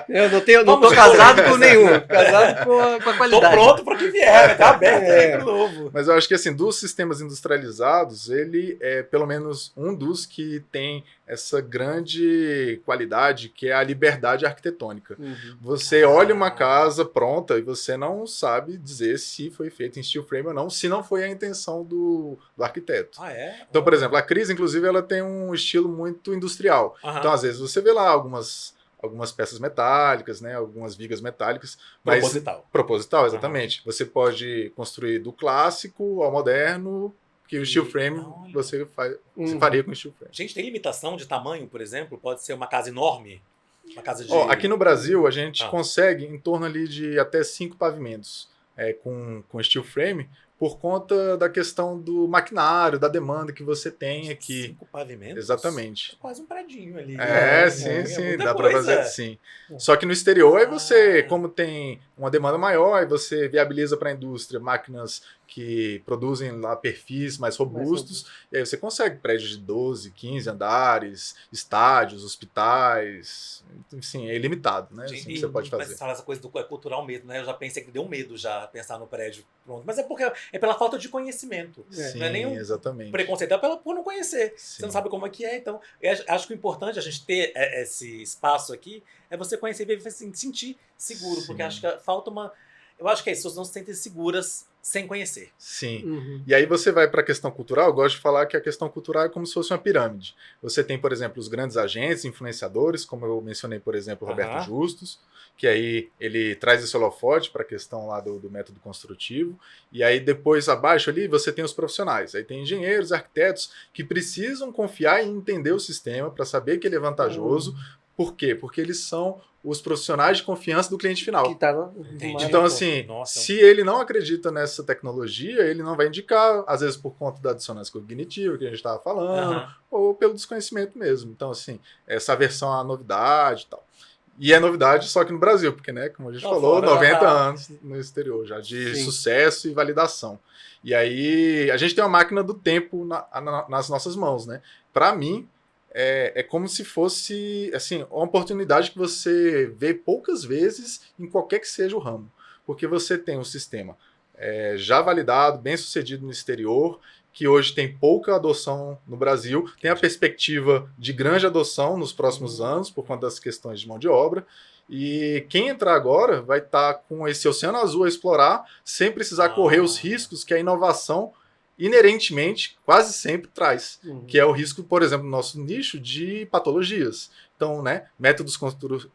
Eu não tô casado com nenhum. Casado com a Tô qualidade. pronto para o que vier, né? Tá aberto aí pro novo. Mas eu acho que assim, dos sistemas industrializados, ele é pelo menos um dos que tem essa grande qualidade, que é a liberdade arquitetônica. Você olha uma casa pronta e você não sabe dizer se foi feita em steel frame ou não, se não foi a intenção do arquiteto. Ah, é? Então, por exemplo, a Cris, inclusive, ela tem um estilo muito industrial. Então, às vezes, você vê lá algumas peças metálicas, né, algumas vigas metálicas. Proposital, exatamente. Você pode construir do clássico ao moderno, que o steel frame você faria com steel frame. Gente, tem limitação de tamanho, por exemplo? Pode ser uma casa enorme? Uma casa de... Aqui no Brasil, a gente consegue em torno ali de até 5 pavimentos com steel frame, por conta da questão do maquinário, da demanda que você tem aqui. 5 pavimentos? Exatamente. Quase um predinho ali. Sim, muita dá para coisa. fazer sim. Só que no exterior, aí você, como tem uma demanda maior, aí você viabiliza para a indústria máquinas que produzem lá perfis mais robustos, e aí você consegue prédios de 12, 15 andares, estádios, hospitais, enfim, é ilimitado, né? Assim que você pode fazer. Mas fala essa coisa do cultural mesmo, né? Eu já pensei que deu medo já pensar no prédio pronto. Mas é porque é pela falta de conhecimento. Sim, não é nenhum exatamente. preconceito, é por não conhecer. Sim. Você não sabe como é que é, então. Eu acho que o importante a gente ter esse espaço aqui é você conhecer e se sentir seguro, Sim. porque acho que falta uma. Eu acho que as pessoas não se sentem seguras sem conhecer. Sim. E aí você vai para a questão cultural, eu gosto de falar que a questão cultural é como se fosse uma pirâmide. Você tem, por exemplo, os grandes agentes, influenciadores, como eu mencionei, por exemplo, o Roberto Justus, que aí ele traz esse holofote para a questão lá do método construtivo, e aí depois abaixo ali você tem os profissionais, aí tem engenheiros, arquitetos, que precisam confiar e entender o sistema para saber que ele é vantajoso. Por quê? Porque eles são os profissionais de confiança do cliente final. Então, assim, se ele não acredita nessa tecnologia, ele não vai indicar, às vezes por conta da dissonância cognitiva que a gente estava falando, ou pelo desconhecimento mesmo. Então, assim, essa versão à novidade e tal. E é novidade só que no Brasil, porque, né, como a gente falou, 90 anos no exterior já de sucesso e validação. E aí, a gente tem uma máquina do tempo nas nossas mãos, né? Para mim, é como se fosse assim, uma oportunidade que você vê poucas vezes em qualquer que seja o ramo. Porque você tem um sistema já validado, bem sucedido no exterior, que hoje tem pouca adoção no Brasil, tem a perspectiva de grande adoção nos próximos anos, por conta das questões de mão de obra. E quem entrar agora vai estar com esse oceano azul a explorar, sem precisar correr os riscos que a inovação inerentemente, quase sempre traz, que é o risco, por exemplo, no nosso nicho de patologias. Então, né, métodos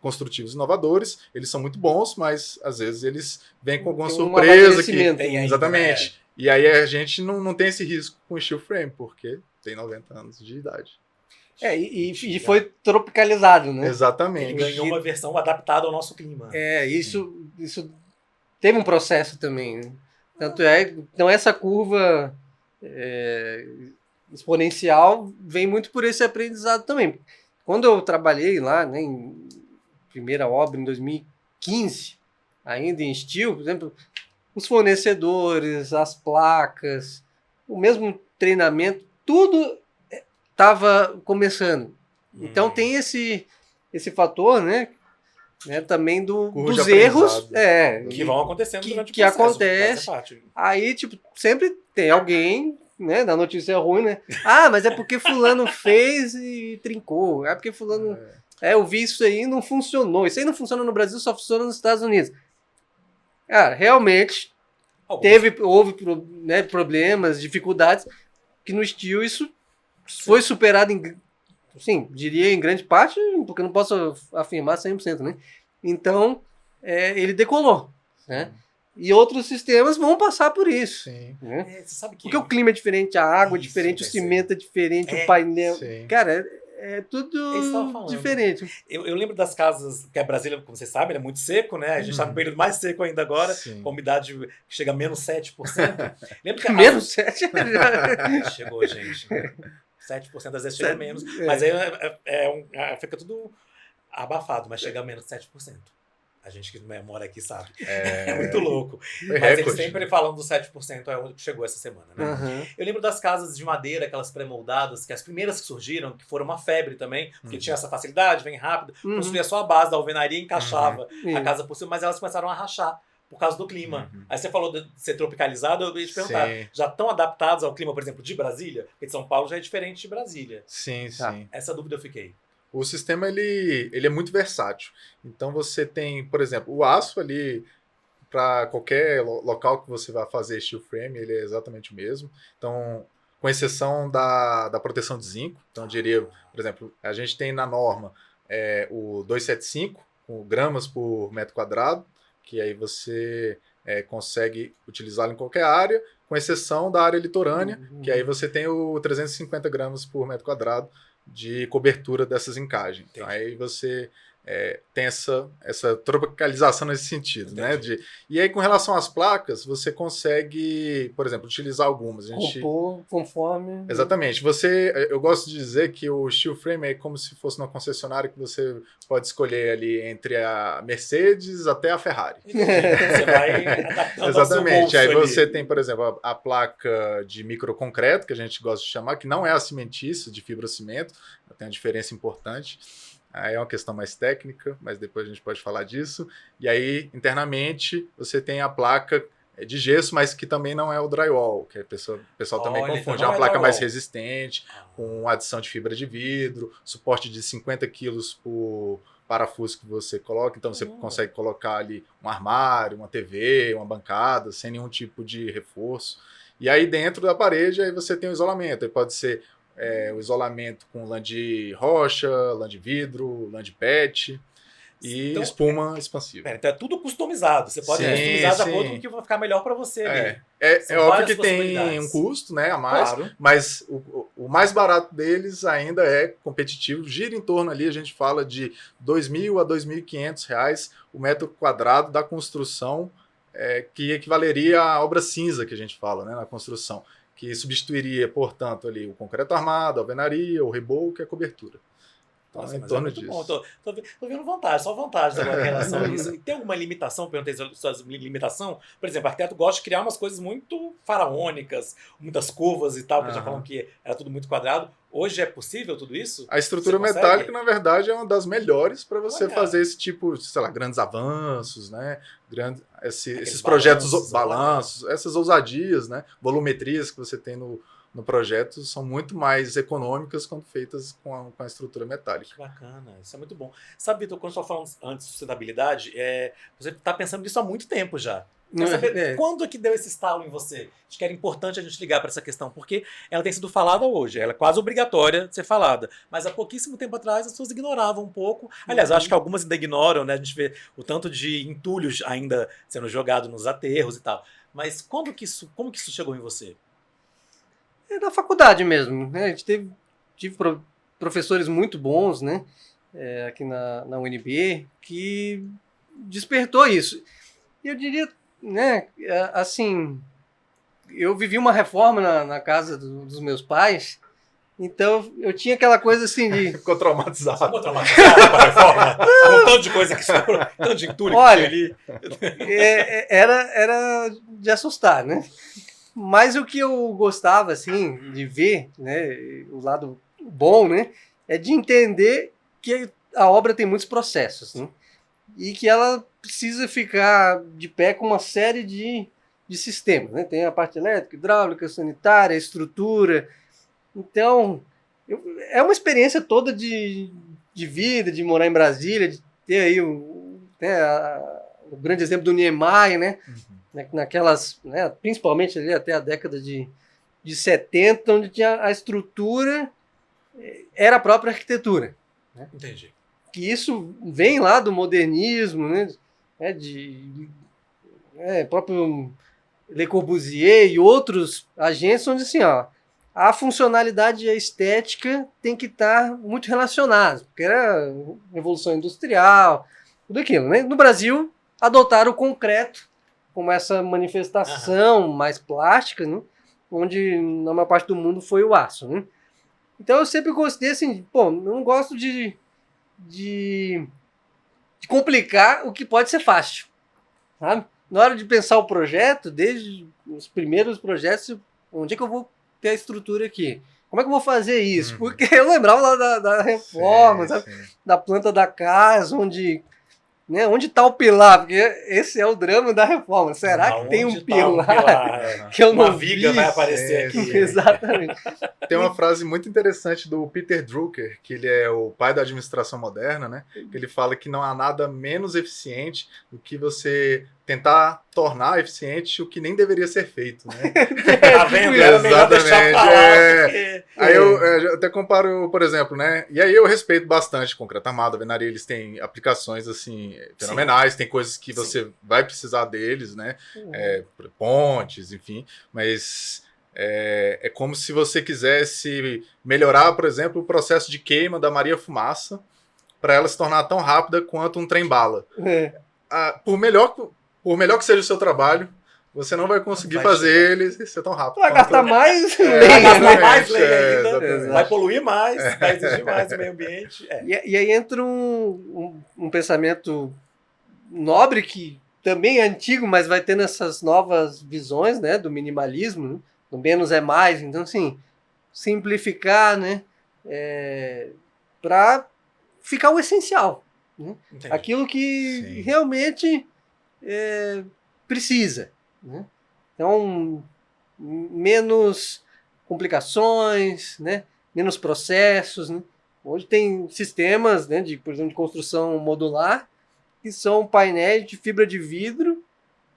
construtivos inovadores, eles são muito bons, mas às vezes eles vêm com alguma surpresa aqui. Exatamente. E aí a gente não tem esse risco com o steel frame, porque tem 90 anos de idade. E foi tropicalizado, né? Exatamente. Ele ganhou uma versão adaptada ao nosso clima. Isso teve um processo também, né? Então essa curva exponencial vem muito por esse aprendizado também. Quando eu trabalhei lá, né, em primeira obra em 2015, ainda em steel, por exemplo, os fornecedores, as placas, o mesmo treinamento, tudo estava começando. Então tem esse fator, né, também dos erros que vão acontecendo durante o processo. Que acontece. Aí, tipo, sempre tem alguém, né, da notícia ruim, né? Mas é porque fulano fez e trincou. É porque fulano... eu vi isso aí e não funcionou. Isso aí não funciona no Brasil, só funciona nos Estados Unidos. Cara, realmente houve né, problemas, dificuldades, que no steel isso foi superado diria em grande parte, porque eu não posso afirmar 100%, né? Então, ele decolou, né? E outros sistemas vão passar por isso. Sim. Né? Você sabe que porque o clima é diferente, a água é diferente, o cimento é diferente, o painel... Sim. Cara, é tudo diferente. Eu lembro das casas, que a Brasília, como você sabe, é muito seco, né? A gente está no período mais seco ainda agora, com umidade que chega a menos 7%. Lembra que menos 7%? Chegou, gente. 7% às vezes chega a menos. Mas aí fica tudo abafado, mas chega a menos 7%. A gente que mora aqui sabe. É muito louco. Mas eles sempre falam do 7%, é onde chegou essa semana, né? Eu lembro das casas de madeira, aquelas pré-moldadas, que as primeiras que surgiram, que foram uma febre também, porque tinha essa facilidade, vem rápido, construía só a base da alvenaria e encaixava a casa por cima, mas elas começaram a rachar por causa do clima. Aí você falou de ser tropicalizado, eu ia te perguntar, já estão adaptados ao clima, por exemplo, de Brasília? Porque de São Paulo já é diferente de Brasília. Sim. Essa dúvida eu fiquei. O sistema ele é muito versátil. Então você tem, por exemplo, o aço ali para qualquer local que você vai fazer steel frame, ele é exatamente o mesmo. Então, com exceção da proteção de zinco, então eu diria, por exemplo, a gente tem na norma o 275 com gramas por metro quadrado, que aí você consegue utilizá-lo em qualquer área, com exceção da área litorânea, que aí você tem o 350 gramas por metro quadrado de cobertura dessas encagens. Então, aí você tem essa tropicalização nesse sentido, né? E aí, com relação às placas, você consegue, por exemplo, utilizar algumas. Compor conforme... Exatamente. Eu gosto de dizer que o steel frame é como se fosse uma concessionária que você pode escolher ali entre a Mercedes até a Ferrari. Você vai adaptando Exatamente. ao seu Aí bolso você ali. tem, por exemplo, a placa de microconcreto, que a gente gosta de chamar, que não é a cimentícia de fibrocimento, tem uma diferença importante. Aí é uma questão mais técnica, mas depois a gente pode falar disso. E aí, internamente, você tem a placa de gesso, mas que também não é o drywall, que o pessoal também Olha, confunde. então É uma não é placa mais drywall. resistente, com adição de fibra de vidro, suporte de 50 quilos por parafuso que você coloca. Então, você consegue colocar ali um armário, uma TV, uma bancada, sem nenhum tipo de reforço. E aí, dentro da parede, aí você tem o isolamento. Aí pode ser o isolamento com lã de rocha, lã de vidro, lã de PET e Então, espuma expansiva. então é tudo customizado. Você pode Sim, customizar de sim. acordo com o que vai ficar melhor para você ali. São É óbvio várias que tem possibilidades. um custo, né, a mais, Claro. mas o mais barato deles ainda é competitivo. Gira em torno ali, a gente fala de R$2.000 a R$2.500 o metro quadrado da construção, que equivaleria à obra cinza que a gente fala, né, na construção, que substituiria, portanto, ali o concreto armado, a alvenaria, o reboco e a cobertura. Então, Nossa, em mas torno muito disso. bom. Tô vendo vantagem, só vantagens agora em relação a isso. E tem alguma limitação? Perguntei suas limitação. Por exemplo, o arquiteto gosta de criar umas coisas muito faraônicas, muitas curvas e tal, porque já falam que era tudo muito quadrado. Hoje é possível tudo isso? A estrutura Você consegue? metálica, na verdade, é uma das melhores para você Olha. fazer esse tipo, sei lá, grandes avanços, né? Esses Aqueles projetos, balanços, essas ousadias, né? Volumetrias que você tem no projeto são muito mais econômicas quando feitas com a estrutura metálica. Que bacana, isso é muito bom. Sabe, Vitor, quando eu estava falando antes de sustentabilidade, você está pensando nisso há muito tempo já. Quer saber quando que deu esse estalo em você? Acho que era importante a gente ligar para essa questão, porque ela tem sido falada hoje, ela é quase obrigatória de ser falada. Mas há pouquíssimo tempo atrás as pessoas ignoravam um pouco. Aliás, acho que algumas ainda ignoram, né? A gente vê o tanto de entulhos ainda sendo jogado nos aterros e tal. Mas como que isso chegou em você? É da faculdade mesmo, né? A gente tive professores muito bons, né? Aqui na UNB, que despertou isso. E eu diria, né? Assim, eu vivi uma reforma na casa dos meus pais, então eu tinha aquela coisa assim de... Ficou traumatizado. Ficou traumatizado com a reforma? Com um tanto de coisa que sobrou, tanto de entulho que tinha ali. Era de assustar, né? Mas o que eu gostava, assim, de ver, né, o lado bom, né, é de entender que a obra tem muitos processos, né, e que ela precisa ficar de pé com uma série de sistemas, né, tem a parte elétrica, hidráulica, sanitária, estrutura. Então, é uma experiência toda de vida, de morar em Brasília, de ter aí o grande exemplo do Niemeyer, né, naquelas, né, principalmente ali até a década de 70, onde tinha a estrutura, era a própria arquitetura. Né? Entendi. Que isso vem lá do modernismo, né, próprio Le Corbusier e outros agentes, onde assim, ó, a funcionalidade e a estética tem que estar muito relacionadas, porque era revolução industrial, tudo aquilo. Né? No Brasil, adotaram o concreto como essa manifestação mais plástica, né? Onde na maior parte do mundo foi o aço. Né? Então eu sempre gostei assim, eu não gosto de complicar o que pode ser fácil. Sabe? Na hora de pensar o projeto, desde os primeiros projetos, onde é que eu vou ter a estrutura aqui? Como é que eu vou fazer isso? Porque eu lembrava lá da reforma, sabe? Da planta da casa, onde está o pilar? Porque esse é o drama da reforma. Será que tem um pilar que eu não vi? Uma viga vai aparecer aqui. Exatamente. Tem uma frase muito interessante do Peter Drucker, que ele é o pai da administração moderna, né? Que ele fala que não há nada menos eficiente do que você tentar tornar eficiente o que nem deveria ser feito, né? Tá vendo? Era melhor deixar pra lá, porque... Aí eu até comparo, por exemplo, né? E aí eu respeito bastante concreto armado, alvenaria, eles têm aplicações assim fenomenais, tem coisas que você vai precisar deles, né? Pontes, enfim, mas é como se você quisesse melhorar, por exemplo, o processo de queima da Maria Fumaça para ela se tornar tão rápida quanto um trem-bala. É. Por melhor que seja o seu trabalho, você não vai conseguir Vai fazer ele ser tão rápido. Vai gastar mais É, lenha, Vai gastar né? mais lenha ainda, exatamente. vai poluir mais, vai exigir mais o meio ambiente. E aí entra um pensamento nobre que também é antigo, mas vai tendo essas novas visões, né, do minimalismo, né? O menos é mais. Então, assim, simplificar, né, para ficar o essencial. Né? Entendi. Aquilo que Sim. realmente precisa. Né? Então, menos complicações, né? Menos processos. Né? Hoje tem sistemas, né, por exemplo, de construção modular, que são painéis de fibra de vidro,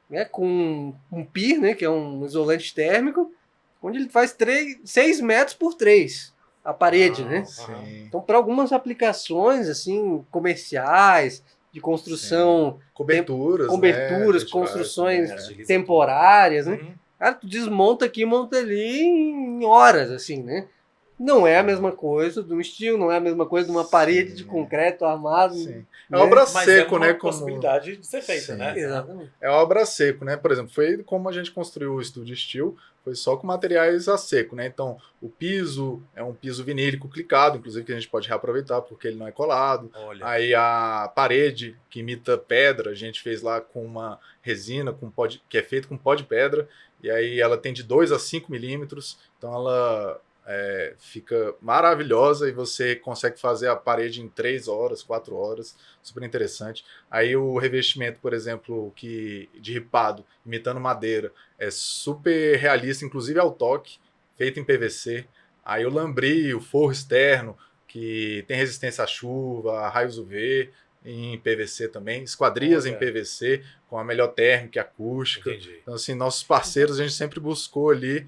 né, com um PIR, né, que é um isolante térmico, onde ele faz 6 metros por 3 a parede. Né? Sim. Então, para algumas aplicações assim comerciais, de construção, Coberturas, coberturas, né? construções Agiliza temporárias, né? tudo. Uhum. Cara, tu desmonta aqui e monta ali em horas, assim, né? Não é a mesma coisa de um estilo, não é a mesma coisa de uma parede de Sim. concreto armado. Sim. Né? É obra Mas seco, é uma né? possibilidade de ser feita, Sim. né? Exatamente. É obra seco, né? Por exemplo, foi como a gente construiu o Estúdio Steel, foi só com materiais a seco, né? Então, o piso é um piso vinílico clicado, inclusive que a gente pode reaproveitar porque ele não é colado. Olha, Aí a parede que imita pedra, a gente fez lá com uma resina que é feita com pó de pedra, e aí ela tem de 2 a 5 milímetros, então ela fica maravilhosa e você consegue fazer a parede em 3 horas, 4 horas, super interessante. Aí o revestimento, por exemplo, de ripado, imitando madeira, é super realista, inclusive ao toque, feito em PVC. Aí o lambri, o forro externo, que tem resistência à chuva, a raios UV, em PVC também, esquadrias Olha. em PVC, com a melhor térmica e acústica. entendi. Então, assim, nossos parceiros, a gente sempre buscou ali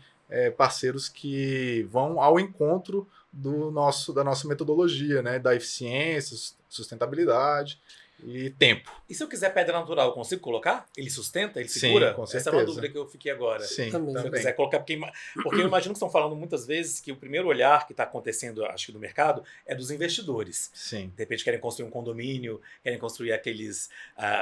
parceiros que vão ao encontro da nossa metodologia, né? Da eficiência, sustentabilidade e tempo. E se eu quiser pedra natural, eu consigo colocar? Ele sustenta? Ele Sim, segura? com Essa é uma certeza. dúvida que eu fiquei agora. Sim, Também. Se eu também. quiser colocar, porque eu imagino que estão falando muitas vezes que o primeiro olhar que está acontecendo, acho que no mercado, é dos investidores. Sim, De repente querem construir um condomínio, querem construir aqueles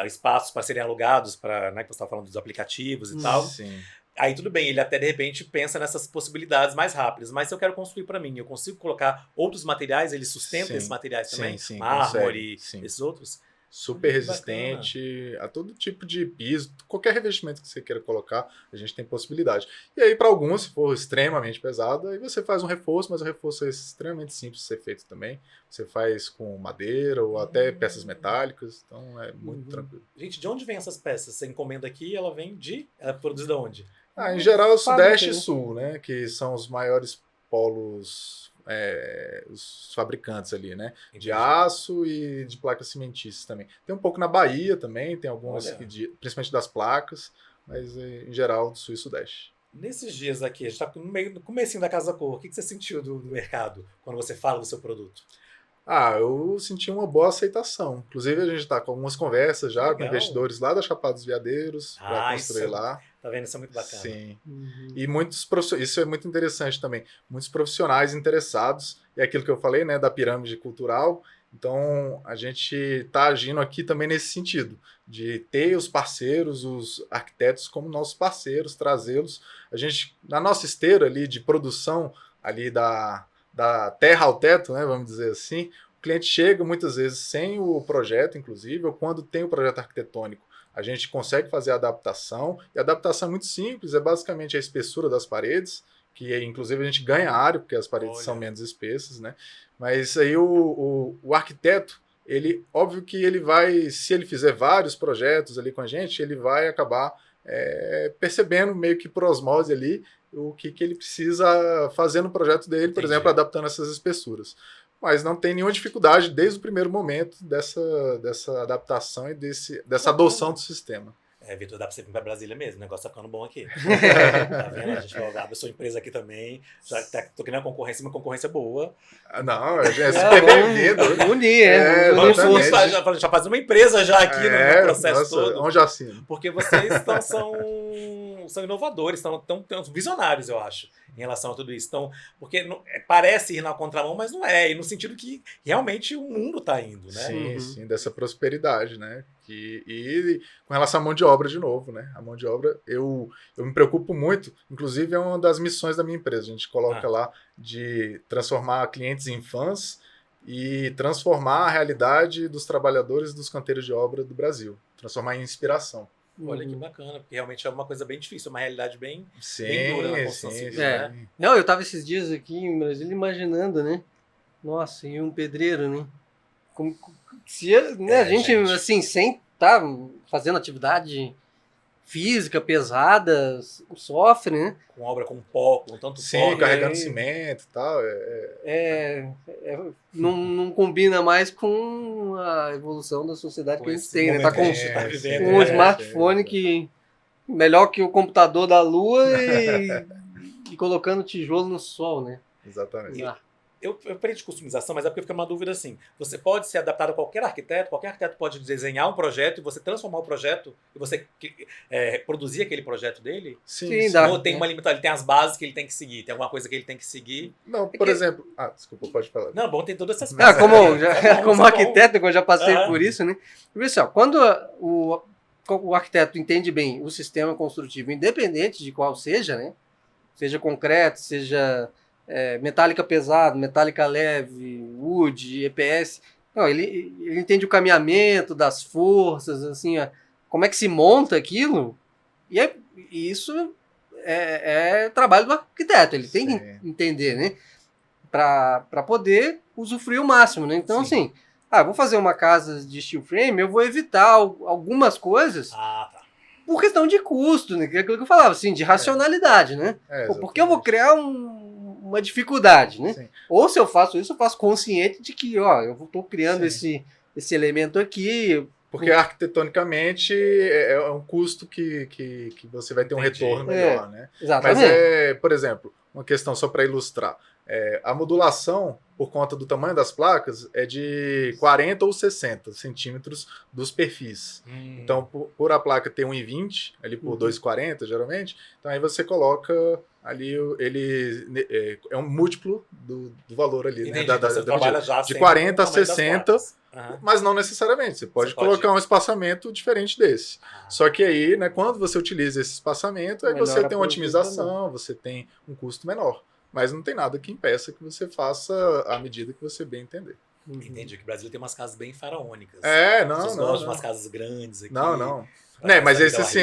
espaços para serem alugados, para, né, que você estava falando dos aplicativos e tal. sim. Aí tudo bem, ele até de repente pensa nessas possibilidades mais rápidas, mas se eu quero construir para mim, eu consigo colocar outros materiais, ele sustenta Sim, esses materiais também? sim, Mármore, consegue, sim. esses outros? Super Que resistente a todo tipo de piso, qualquer revestimento que você queira colocar, a gente tem possibilidade. E aí, para alguns, se for extremamente pesado, aí você faz um reforço, mas o reforço é extremamente simples de ser feito também. Você faz com madeira ou até peças metálicas, então é muito tranquilo. Gente, de onde vem essas peças? Você encomenda aqui, ela vem ela é produzida onde? Em geral, é o Sudeste Fábrica, e né? Sul, né? Que são os maiores polos, os fabricantes ali, né? De aço e de placas cimentícias também. Tem um pouco na Bahia também, tem algumas, Olha. principalmente das placas, mas em geral do Sul e Sudeste. Nesses dias aqui, a gente está no comecinho da Casa Cor, o que você sentiu do mercado quando você fala do seu produto? Eu senti uma boa aceitação. Inclusive, a gente está com algumas conversas já com Legal. investidores lá da Chapada dos Veadeiros para construir isso. lá. Tá vendo? Isso é muito bacana. Sim. Uhum. E isso é muito interessante também. Muitos profissionais interessados, é aquilo que eu falei, né, da pirâmide cultural. Então, a gente está agindo aqui também nesse sentido, de ter os parceiros, os arquitetos como nossos parceiros, trazê-los. A gente, na nossa esteira ali de produção, ali da terra ao teto, né, vamos dizer assim, o cliente chega muitas vezes sem o projeto, inclusive, ou quando tem o projeto arquitetônico, a gente consegue fazer a adaptação, e a adaptação é muito simples, é basicamente a espessura das paredes, que inclusive a gente ganha área, porque as paredes são menos espessas, né? Mas aí o arquiteto, óbvio que ele vai, se ele fizer vários projetos ali com a gente, ele vai acabar percebendo meio que por osmose ali o que ele precisa fazer no projeto dele, por Entendi. exemplo, adaptando essas espessuras. Mas não tem nenhuma dificuldade desde o primeiro momento dessa adaptação e dessa adoção do sistema. Vitor, dá pra você vir pra Brasília mesmo, o negócio tá ficando bom aqui. Tá vendo? A gente abre a sua empresa aqui também. Já tô criando uma concorrência boa. Não, é super bem-vindo. Unir, Vamos exatamente. fazer uma empresa já aqui no processo nossa, todo. onde assino? Porque vocês são são inovadores, tão visionários, eu acho, em relação a tudo isso. Então, porque parece ir na contramão, mas não é. E no sentido que realmente o mundo está indo, né? Sim, sim, dessa prosperidade, né? E com relação à mão de obra, de novo, né? A mão de obra, eu me preocupo muito, inclusive é uma das missões da minha empresa. A gente coloca lá de transformar clientes em fãs e transformar a realidade dos trabalhadores dos canteiros de obra do Brasil. Transformar em inspiração. Olha que bacana, porque realmente é uma coisa bem difícil, uma realidade bem Sim, dura na construção sim, civil, sim. né? Não, eu tava esses dias aqui em Brasília imaginando, né? Nossa, e um pedreiro, né? Se né, a gente, assim, sem estar fazendo atividade física, pesada, sofre, né? Com obra com pó, com tanto Sim, pó. carregando cimento e tal. Não combina mais com a evolução da sociedade que a gente tem, né? Tá momento que a gente tá vivendo, com um smartphone que melhor que o computador da Lua e colocando tijolo no sol, né? Exatamente. Eu aprendi customização, mas é porque fica uma dúvida assim. Você pode ser adaptado a qualquer arquiteto pode desenhar um projeto e você transformar o projeto e você produzir aquele projeto dele? Sim, dá. Ou tem uma limitação, ele tem as bases que ele tem que seguir, tem alguma coisa que ele tem que seguir? Não, por exemplo... desculpa, pode falar. Não, bom, tem todas essas coisas. coisas. Como arquiteto, que eu já passei por isso, né? Pessoal, quando o arquiteto entende bem o sistema construtivo, independente de qual seja, né? Seja concreto, seja... metálica pesado, metálica leve, wood, EPS. Não, ele entende o caminhamento das forças, assim, como é que se monta aquilo. E isso é trabalho do arquiteto. Ele tem que entender, né? Para poder usufruir o máximo, né? Então, assim, vou fazer uma casa de steel frame, eu vou evitar algumas coisas. Por questão de custo, né? Que é aquilo que eu falava, assim, de racionalidade, né? Porque eu vou criar uma dificuldade, né? Sim. Ou se eu faço isso, eu faço consciente de que, eu estou criando esse elemento aqui. Porque arquitetonicamente é um custo que você vai ter um retorno melhor, né? Exatamente. Mas por exemplo, uma questão só para ilustrar. A modulação, por conta do tamanho das placas, é de 40 ou 60 centímetros dos perfis. Então, por a placa ter 1,20, ali por 2,40 geralmente, então aí você coloca ali, ele é um múltiplo do valor ali, né? De 40 a 60, mas não necessariamente. Você pode colocar um espaçamento diferente desse. Só que aí, né, quando você utiliza esse espaçamento, aí você tem uma otimização, você tem um custo menor. Mas não tem nada que impeça que você faça à medida que você bem entender. Entendi, que o Brasil tem umas casas bem faraônicas. Não. Gostam de umas casas grandes aqui. Não. Mas esse assim,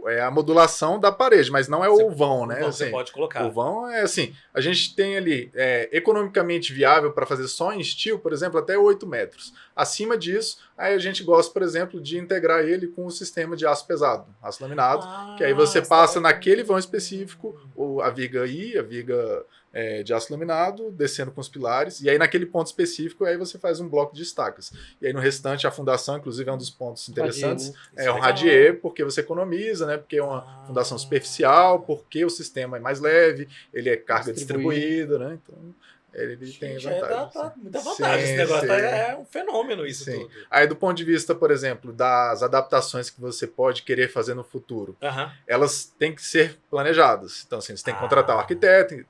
é a modulação da parede, mas não é o vão, né? Você pode colocar. O vão é assim, a gente tem ali economicamente viável para fazer só em steel, por exemplo, até 8 metros. Acima disso, aí a gente gosta, por exemplo, de integrar ele com o sistema de aço pesado, aço laminado, que aí você passa naquele vão específico, a viga a viga de aço laminado, descendo com os pilares, e aí naquele ponto específico, aí você faz um bloco de estacas. E aí no restante, a fundação, inclusive, é um dos pontos interessantes, é um radier, porque você economiza, né? Porque é uma fundação superficial, porque o sistema é mais leve, ele é carga distribuída, né? Então, ele tem vantagem. Muita vantagem esse negócio. É um fenômeno isso tudo. Aí do ponto de vista, por exemplo, das adaptações que você pode querer fazer no futuro, elas têm que ser planejadas. Então, assim, você tem que contratar o arquiteto,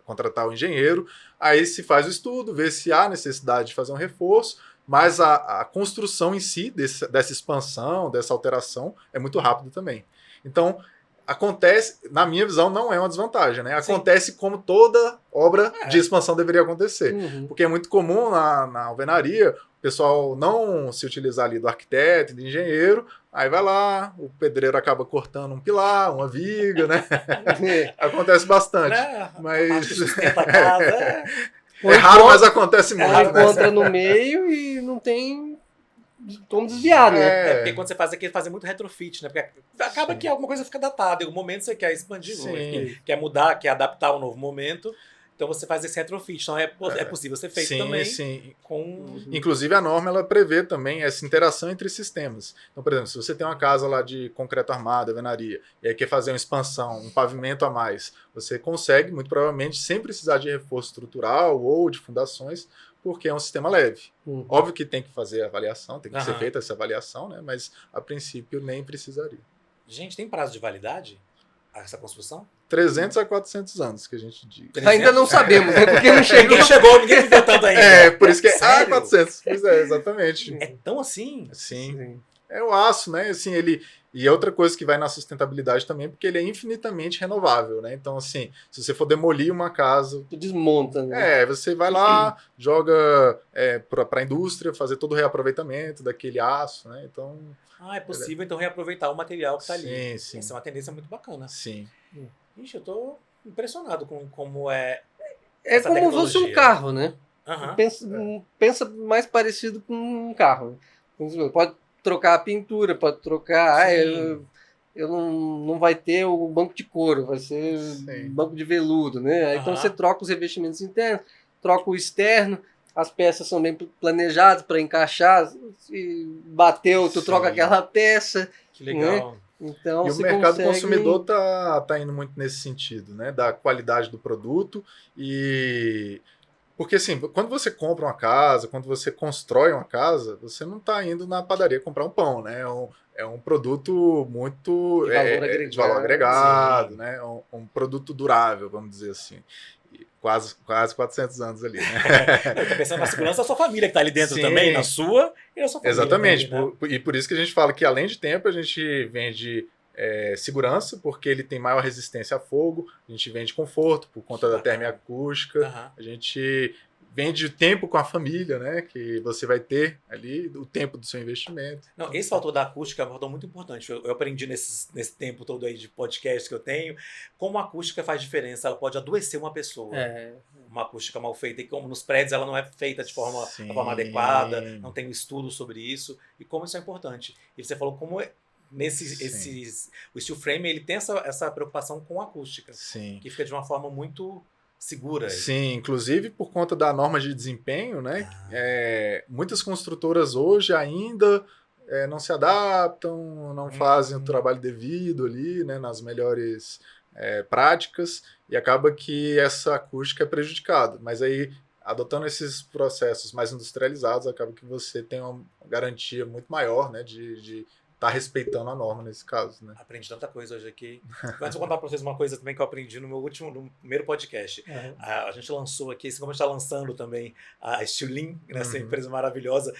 contratar o engenheiro, aí se faz o estudo, vê se há necessidade de fazer um reforço, mas a construção em si, dessa expansão, dessa alteração, é muito rápido também. Então, acontece, na minha visão, não é uma desvantagem, né? Acontece como toda obra de expansão deveria acontecer. Porque é muito comum na alvenaria o pessoal não se utilizar ali do arquiteto, do engenheiro, aí vai lá, o pedreiro acaba cortando um pilar, uma viga, né? Acontece bastante. Mas sustenta a casa. É raro, mas acontece muito. Ela encontra no meio e não tem como desviar, né? Porque quando você faz aqui, fazer muito retrofit, né? Porque acaba que alguma coisa fica datada. Em algum momento você quer expandir, quer mudar, quer adaptar um novo momento. Então você faz esse retrofit. Então é possível ser feito também. Sim. Inclusive a norma ela prevê também essa interação entre sistemas. Então, por exemplo, se você tem uma casa lá de concreto armado, alvenaria, e aí quer fazer uma expansão, um pavimento a mais, você consegue, muito provavelmente, sem precisar de reforço estrutural ou de fundações, porque é um sistema leve. Óbvio que tem que fazer a avaliação, tem que ser feita essa avaliação, né? Mas a princípio nem precisaria. Gente, tem prazo de validade essa construção? 300 a 400 anos que a gente diz. 300? Ainda não sabemos, né? Porque não chegou. Ninguém viveu tanto ainda. Por isso que Sério? 400. Pois é, exatamente. É tão assim? Sim. É o aço, né? Assim, e é outra coisa que vai na sustentabilidade também, porque ele é infinitamente renovável, né? Então, assim, se você for demolir uma casa, Tu desmonta, né? você vai lá, joga para a indústria fazer todo o reaproveitamento daquele aço, né? Então, É possível, então, reaproveitar o material que está ali. sim. Essa é uma tendência muito bacana. Sim. Ixi, eu tô impressionado com como é É essa como se tecnologia. fosse um carro, né? Aham. Pensa mais parecido com um carro. Pode trocar a pintura, pode trocar. Sim. Eu não vai ter o banco de couro, vai ser Sim. banco de veludo, né? Aí, então Aham. você troca os revestimentos internos, troca o externo, as peças são bem planejadas para encaixar. Se bateu, tu Sim. troca aquela peça. Que legal. Então E o você mercado consegue... consumidor tá indo muito nesse sentido, né? Da qualidade do produto e... Porque, assim, quando você compra uma casa, quando você constrói uma casa, você não está indo na padaria comprar um pão, né? É um produto muito... De valor agregado. De valor agregado, Sim. né? Um produto durável, vamos dizer assim. E quase 400 anos ali, né? Eu tô pensando na segurança da sua família que tá ali dentro Sim. também, na sua e na sua família. Exatamente. Também, né? E por isso que a gente fala que, além de tempo, a gente vende segurança, porque ele tem maior resistência a fogo. A gente vende conforto, por conta da termoacústica. Aham. A gente vende tempo com a família, né? Que você vai ter ali o tempo do seu investimento. Não, esse fator da acústica é um fator muito importante. Eu aprendi nesse tempo todo aí de podcast que eu tenho, como a acústica faz diferença. Ela pode adoecer uma pessoa. Uma acústica mal feita. E como nos prédios ela não é feita de forma adequada, não tem um estudo sobre isso. E como isso é importante. E você falou como o steel frame ele tem essa preocupação com a acústica. Sim. Que fica de uma forma muito segura. Sim, inclusive por conta da norma de desempenho, né? Muitas construtoras hoje ainda não se adaptam, não fazem o trabalho devido ali, né? Nas melhores práticas, e acaba que essa acústica é prejudicada. Mas aí, adotando esses processos mais industrializados, acaba que você tem uma garantia muito maior, né? De tá respeitando a norma nesse caso, né? Aprendi tanta coisa hoje aqui. Mas vou contar para vocês uma coisa também que eu aprendi no primeiro podcast. A gente lançou aqui, assim como a gente está lançando também a Steel Lean, essa empresa maravilhosa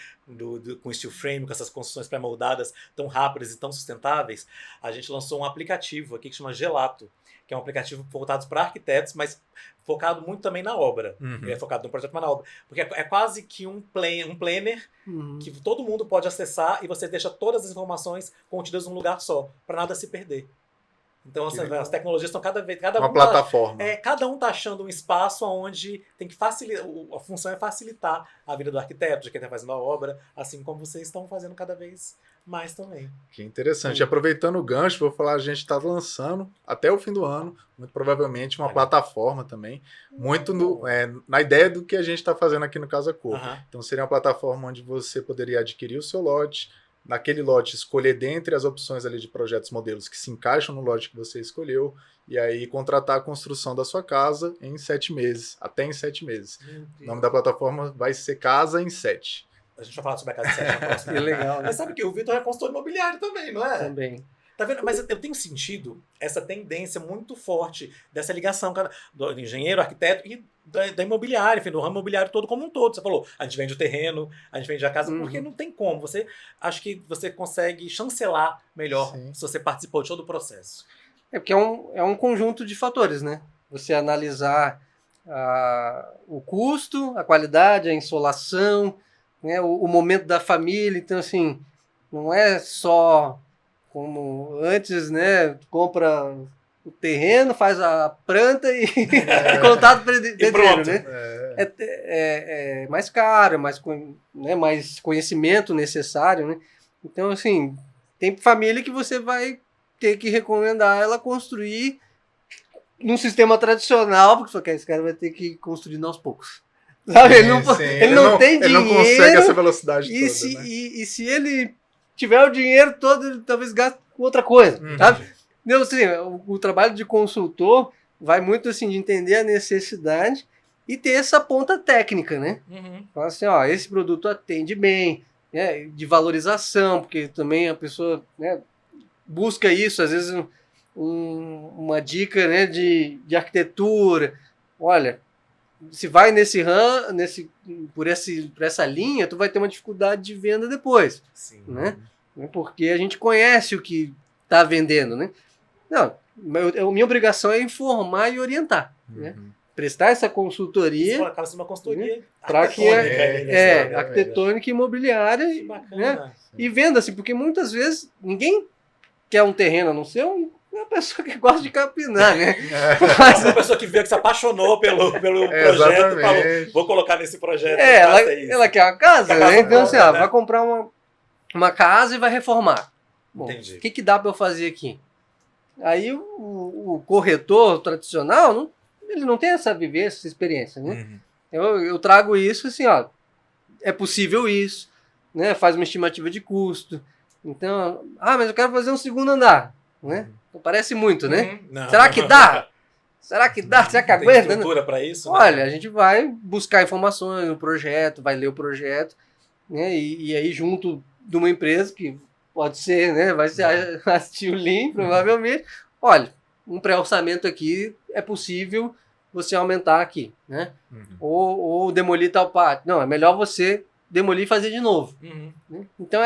com steel frame, com essas construções pré-moldadas tão rápidas e tão sustentáveis, a gente lançou um aplicativo aqui que chama Gelato, que é um aplicativo voltado para arquitetos, mas focado muito também na obra. Ele é focado no projeto, mas na obra. Porque é quase que um planner que todo mundo pode acessar e você deixa todas as informações contidas num lugar só, para nada se perder. Então as tecnologias estão cada vez... Uma plataforma. Cada um está achando um espaço onde tem que facilitar... A função é facilitar a vida do arquiteto, de quem está fazendo a obra, assim como vocês estão fazendo cada vez mais também. Que interessante. E aproveitando o gancho, vou falar, a gente está lançando até o fim do ano, muito provavelmente, uma plataforma também, muito na ideia do que a gente está fazendo aqui no Casa Cor. Então seria uma plataforma onde você poderia adquirir o seu lote, naquele lote escolher dentre as opções ali de projetos modelos que se encaixam no lote que você escolheu, e aí contratar a construção da sua casa em 7 meses, até em 7 meses. O nome da plataforma vai ser Casa em 7. A gente vai falar sobre a Casa 7 na próxima. Que legal, né? Mas sabe que o Vitor é consultor imobiliário também, não é? Também. Tá vendo? Mas eu tenho sentido essa tendência muito forte dessa ligação do engenheiro, arquiteto e da imobiliária, enfim, do ramo imobiliário todo como um todo. Você falou, a gente vende o terreno, a gente vende a casa, porque não tem como. Acho que você consegue chancelar melhor se você participou de todo o processo. Porque é um conjunto de fatores, né? Você analisar o custo, a qualidade, a insolação, né? O momento da família. Então, assim, não é só como antes, né? Compra o terreno, faz a planta e contato pedreiro, né? É mais caro, mais conhecimento necessário, né? Então, assim, tem família que você vai ter que recomendar ela construir num sistema tradicional, porque esse cara vai ter que ir construindo aos poucos. Sabe? Ele não tem dinheiro. Ele não consegue essa velocidade toda, né? E se ele tiver o dinheiro todo, ele talvez gaste com outra coisa, sabe? Então, assim, o trabalho de consultor vai muito assim, de entender a necessidade e ter essa ponta técnica, né? Fala assim, ó, esse produto atende bem, né? De valorização, porque também a pessoa, né, busca isso, às vezes uma dica, né, de arquitetura. Olha, se vai por essa linha, tu vai ter uma dificuldade de venda depois, Sim. né? Porque a gente conhece o que está vendendo, né? Não, minha obrigação é informar e orientar, né? Prestar essa consultoria Acaba sendo uma consultoria para que arquitetônica, arquitetônica e imobiliária, Que bacana. né? E venda, assim, porque muitas vezes ninguém quer um terreno a não ser uma pessoa que gosta de capinar, né? Mas uma pessoa que veio, que se apaixonou pelo projeto, falou, vou colocar nesse projeto. Ela quer uma casa, né? Então, assim, né? vai comprar uma casa e vai reformar. Bom, Entendi. o que dá para eu fazer aqui? Aí o corretor tradicional, ele não tem essa vivência, essa experiência, né? Eu trago isso assim, ó, é possível isso, né? Faz uma estimativa de custo. Então, mas eu quero fazer um segundo andar, né? Parece muito, né? Não. Será que dá? Será que dá? Será que Tem aguenta? estrutura para isso? Né? Olha, a gente vai buscar informações no projeto, vai ler o projeto, né? E aí junto de uma empresa que pode ser, né? Vai assistir o Lean, provavelmente. Olha, um pré-orçamento aqui é possível você aumentar aqui, né? Ou demolir tal parte. Não, é melhor você demolir e fazer de novo. Né? Então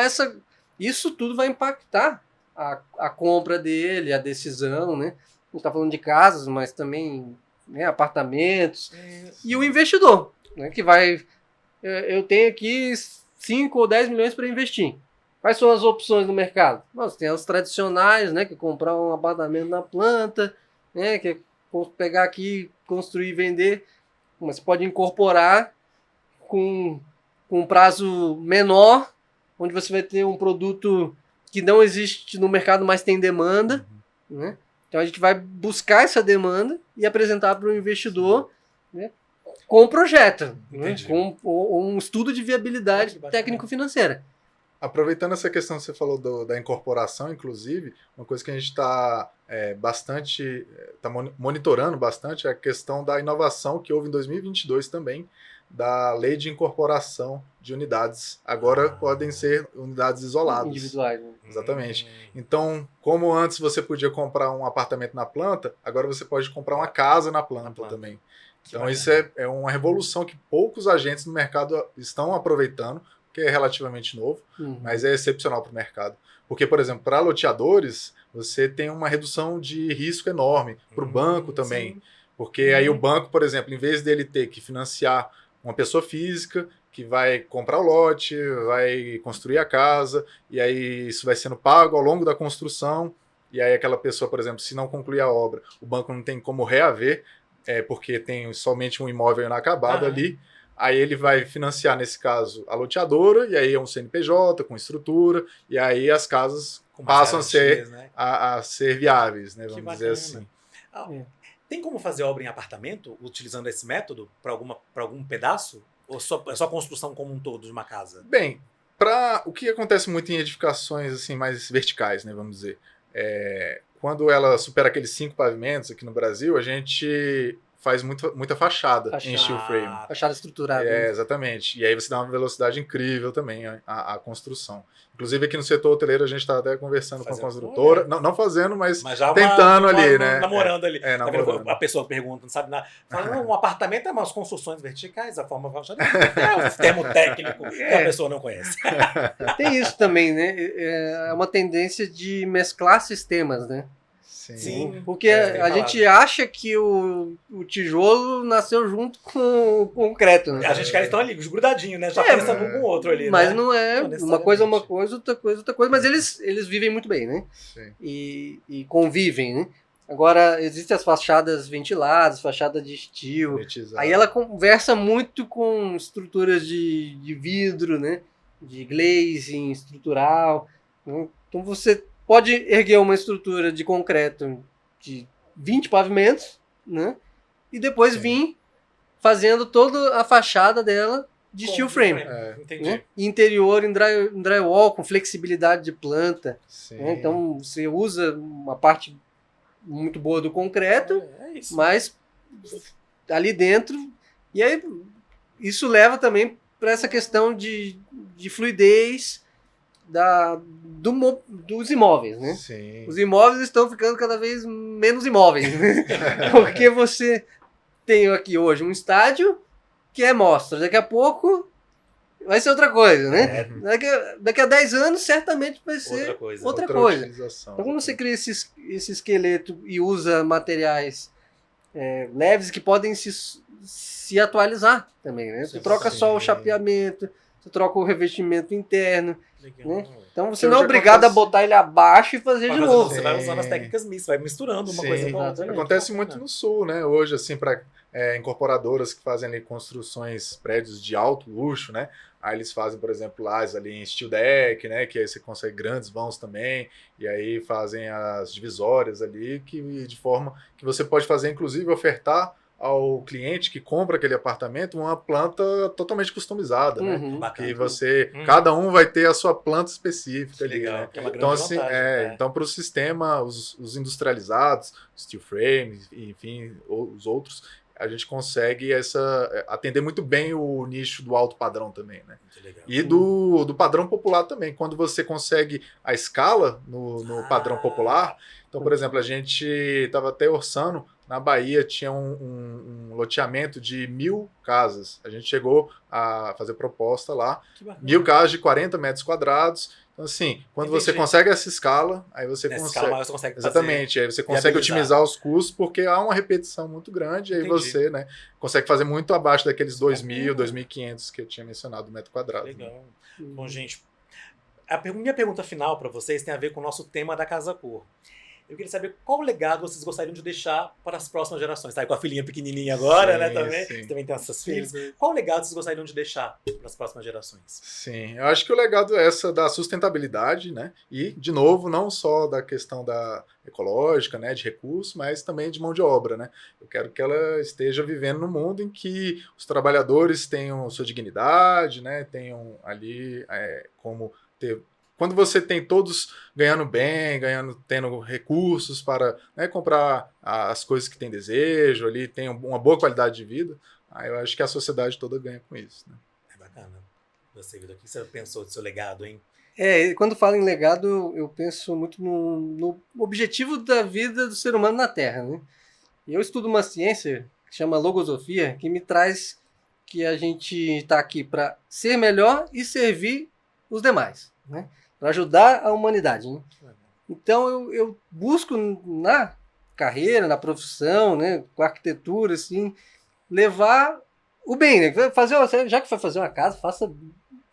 isso tudo vai impactar a compra dele, a decisão, né? A gente está falando de casas, mas também, né, apartamentos. E o investidor, né, que vai... Eu tenho aqui 5 ou 10 milhões para investir. Quais são as opções no mercado? Nós temos as tradicionais, né, que é comprar um apartamento na planta, né, que é pegar aqui, construir e vender. Mas você pode incorporar com um prazo menor, onde você vai ter um produto que não existe no mercado, mas tem demanda, né? Então a gente vai buscar essa demanda e apresentar para o investidor, né, com um projeto, né, com um estudo de viabilidade técnico-financeira. Aproveitando essa questão que você falou da incorporação, inclusive, uma coisa que a gente está monitorando bastante é a questão da inovação que houve em 2022 também, da lei de incorporação de unidades. Agora podem ser unidades isoladas. Individuais. Né? Exatamente. Então, como antes você podia comprar um apartamento na planta, agora você pode comprar uma casa na planta também. Então, isso é uma revolução que poucos agentes no mercado estão aproveitando, que é relativamente novo, mas é excepcional para o mercado. Porque, por exemplo, para loteadores, você tem uma redução de risco enorme. Para o banco também. Sim. Porque aí o banco, por exemplo, em vez dele ter que financiar uma pessoa física que vai comprar o lote, vai construir a casa, e aí isso vai sendo pago ao longo da construção, e aí aquela pessoa, por exemplo, se não concluir a obra, o banco não tem como reaver, porque tem somente um imóvel inacabado ali, aí ele vai financiar, nesse caso, a loteadora, e aí é um CNPJ com estrutura, e aí as casas passam a ser, né? a ser viáveis, né, vamos dizer assim. Tem como fazer obra em apartamento, utilizando esse método, para algum pedaço? Ou é só construção como um todo de uma casa? Bem, o que acontece muito em edificações assim, mais verticais, né, vamos dizer, quando ela supera aqueles 5 pavimentos aqui no Brasil, a gente faz muita fachada em steel frame. Fachada estruturada. Exatamente. E aí você dá uma velocidade incrível também à construção. Inclusive aqui no setor hoteleiro a gente está até conversando com a construtora. Não fazendo, mas já tentando ali, né? Namorando ali. Namorando. A pessoa pergunta, não sabe nada. Fala, um apartamento é umas construções verticais, a forma fachada. É um termo técnico que a pessoa não conhece. Tem isso também, né? É uma tendência de mesclar sistemas, né? Sim. Porque a gente acha que o tijolo nasceu junto com o concreto, né? A gente quer estão ali, grudadinhos, né? Já pensa um com o outro ali, mas né? Não é uma coisa, outra coisa, mas eles vivem muito bem, né? Sim. E convivem, né? Agora, existem as fachadas ventiladas, fachada de steel. Aí ela conversa muito com estruturas de vidro, né? De glazing estrutural. Né? Então você pode erguer uma estrutura de concreto de 20 pavimentos, né? E depois vir fazendo toda a fachada dela de steel frame. Entendi. Né? Interior em drywall, com flexibilidade de planta. Né? Então você usa uma parte muito boa do concreto, mas ali dentro. E aí isso leva também para essa questão de fluidez, dos imóveis, né? Sim. Os imóveis estão ficando cada vez menos imóveis, né? Porque você tem aqui hoje um estádio que é mostra, daqui a pouco vai ser outra coisa, né? Daqui a 10 anos certamente vai ser outra coisa. Utilização. Então quando você cria esse esqueleto e usa materiais leves que podem se atualizar também, né? Você troca só o chapeamento, você troca o revestimento interno, né? Então você não é obrigado a botar ele abaixo e fazer de novo. Você vai usando as técnicas mistas, vai misturando uma coisa com a outra. Acontece muito no sul, né? Hoje, assim, para incorporadoras que fazem ali construções, prédios de alto luxo, né? Aí eles fazem, por exemplo, lajes ali em steel deck, né? Que aí você consegue grandes vãos também. E aí fazem as divisórias ali, que de forma que você pode fazer, inclusive, ofertar ao cliente que compra aquele apartamento uma planta totalmente customizada, né? Que você, cada um vai ter a sua planta específica ali, legal, né? que é uma grande Então, assim, vantagem, então para o sistema, os industrializados, steel frame, enfim, os outros, a gente consegue atender muito bem o nicho do alto padrão também, né? Muito legal. E do padrão popular também. Quando você consegue a escala no padrão popular, então, por exemplo, a gente estava até orçando, na Bahia tinha um loteamento de 1.000 casas. A gente chegou a fazer proposta lá, 1.000 casas de 40 metros quadrados. Então, assim, quando você consegue essa escala, aí você consegue. Exatamente, aí você consegue otimizar os custos, porque há uma repetição muito grande, aí você, né, consegue fazer muito abaixo daqueles 2.000, 2.500 que eu tinha mencionado do metro quadrado. Legal. Né? Bom, gente, minha pergunta final para vocês tem a ver com o nosso tema da Casa Cor. Eu queria saber qual legado vocês gostariam de deixar para as próximas gerações. Tá aí com a filhinha pequenininha agora, né, também. Sim. Você também tem essas filhas. Qual legado vocês gostariam de deixar para as próximas gerações? Sim, eu acho que o legado é essa da sustentabilidade, né? E, de novo, não só da questão da ecológica, né, de recursos, mas também de mão de obra, né? Eu quero que ela esteja vivendo num mundo em que os trabalhadores tenham sua dignidade, né? Tenham ali como ter... Quando você tem todos ganhando bem, tendo recursos para, né, comprar as coisas que tem desejo, ali tem uma boa qualidade de vida, aí eu acho que a sociedade toda ganha com isso, né? É bacana. Você, Vitor, o que você pensou do seu legado, hein? Quando falo em legado, eu penso muito no objetivo da vida do ser humano na Terra, né? E eu estudo uma ciência que chama logosofia, que me traz que a gente está aqui para ser melhor e servir os demais, né? Para ajudar a humanidade, né? Então eu busco na carreira, na profissão, né, com a arquitetura, assim, levar o bem, né? Já que vai fazer uma casa, faça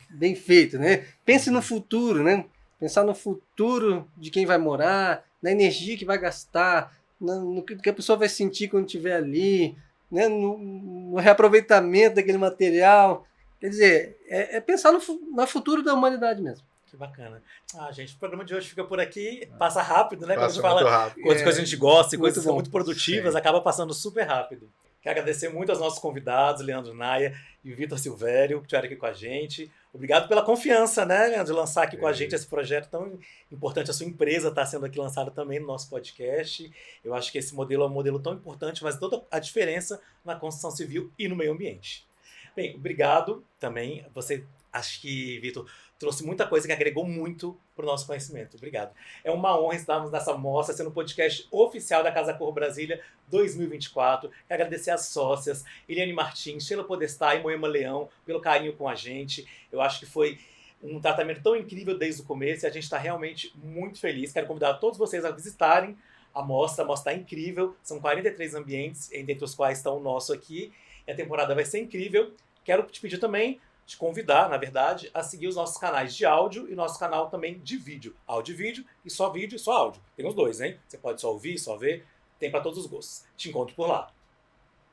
bem feito, né? Pense no futuro, né? Pensar no futuro de quem vai morar, na energia que vai gastar, no que a pessoa vai sentir quando estiver ali, né? No reaproveitamento daquele material. Quer dizer, pensar no futuro da humanidade mesmo. Que bacana. Gente, o programa de hoje fica por aqui. Passa rápido, né? Passa Quando a gente fala rápido. coisas que a gente gosta e coisas que são bom. muito produtivas, acaba passando super rápido. Quero agradecer muito aos nossos convidados, Leandro Naia e o Vitor Silvério, que estiveram aqui com a gente. Obrigado pela confiança, né, Leandro, de lançar aqui com a gente esse projeto tão importante. A sua empresa está sendo aqui lançada também no nosso podcast. Eu acho que esse modelo é um modelo tão importante, faz toda a diferença na construção civil e no meio ambiente. Bem, obrigado também. Você, acho que, Vitor, trouxe muita coisa que agregou muito para o nosso conhecimento. Obrigado. É uma honra estarmos nessa mostra, sendo o podcast oficial da Casa Cor Brasília 2024. Quero agradecer às sócias, Eliane Martins, Sheila Podestá e Moema Leão, pelo carinho com a gente. Eu acho que foi um tratamento tão incrível desde o começo e a gente está realmente muito feliz. Quero convidar todos vocês a visitarem a mostra. A mostra está incrível. São 43 ambientes, entre os quais está o nosso aqui. E a temporada vai ser incrível. Quero te pedir também, te convidar, na verdade, a seguir os nossos canais de áudio e nosso canal também de vídeo. Áudio e vídeo e só áudio. Tem os dois, hein? Você pode só ouvir, só ver. Tem para todos os gostos. Te encontro por lá.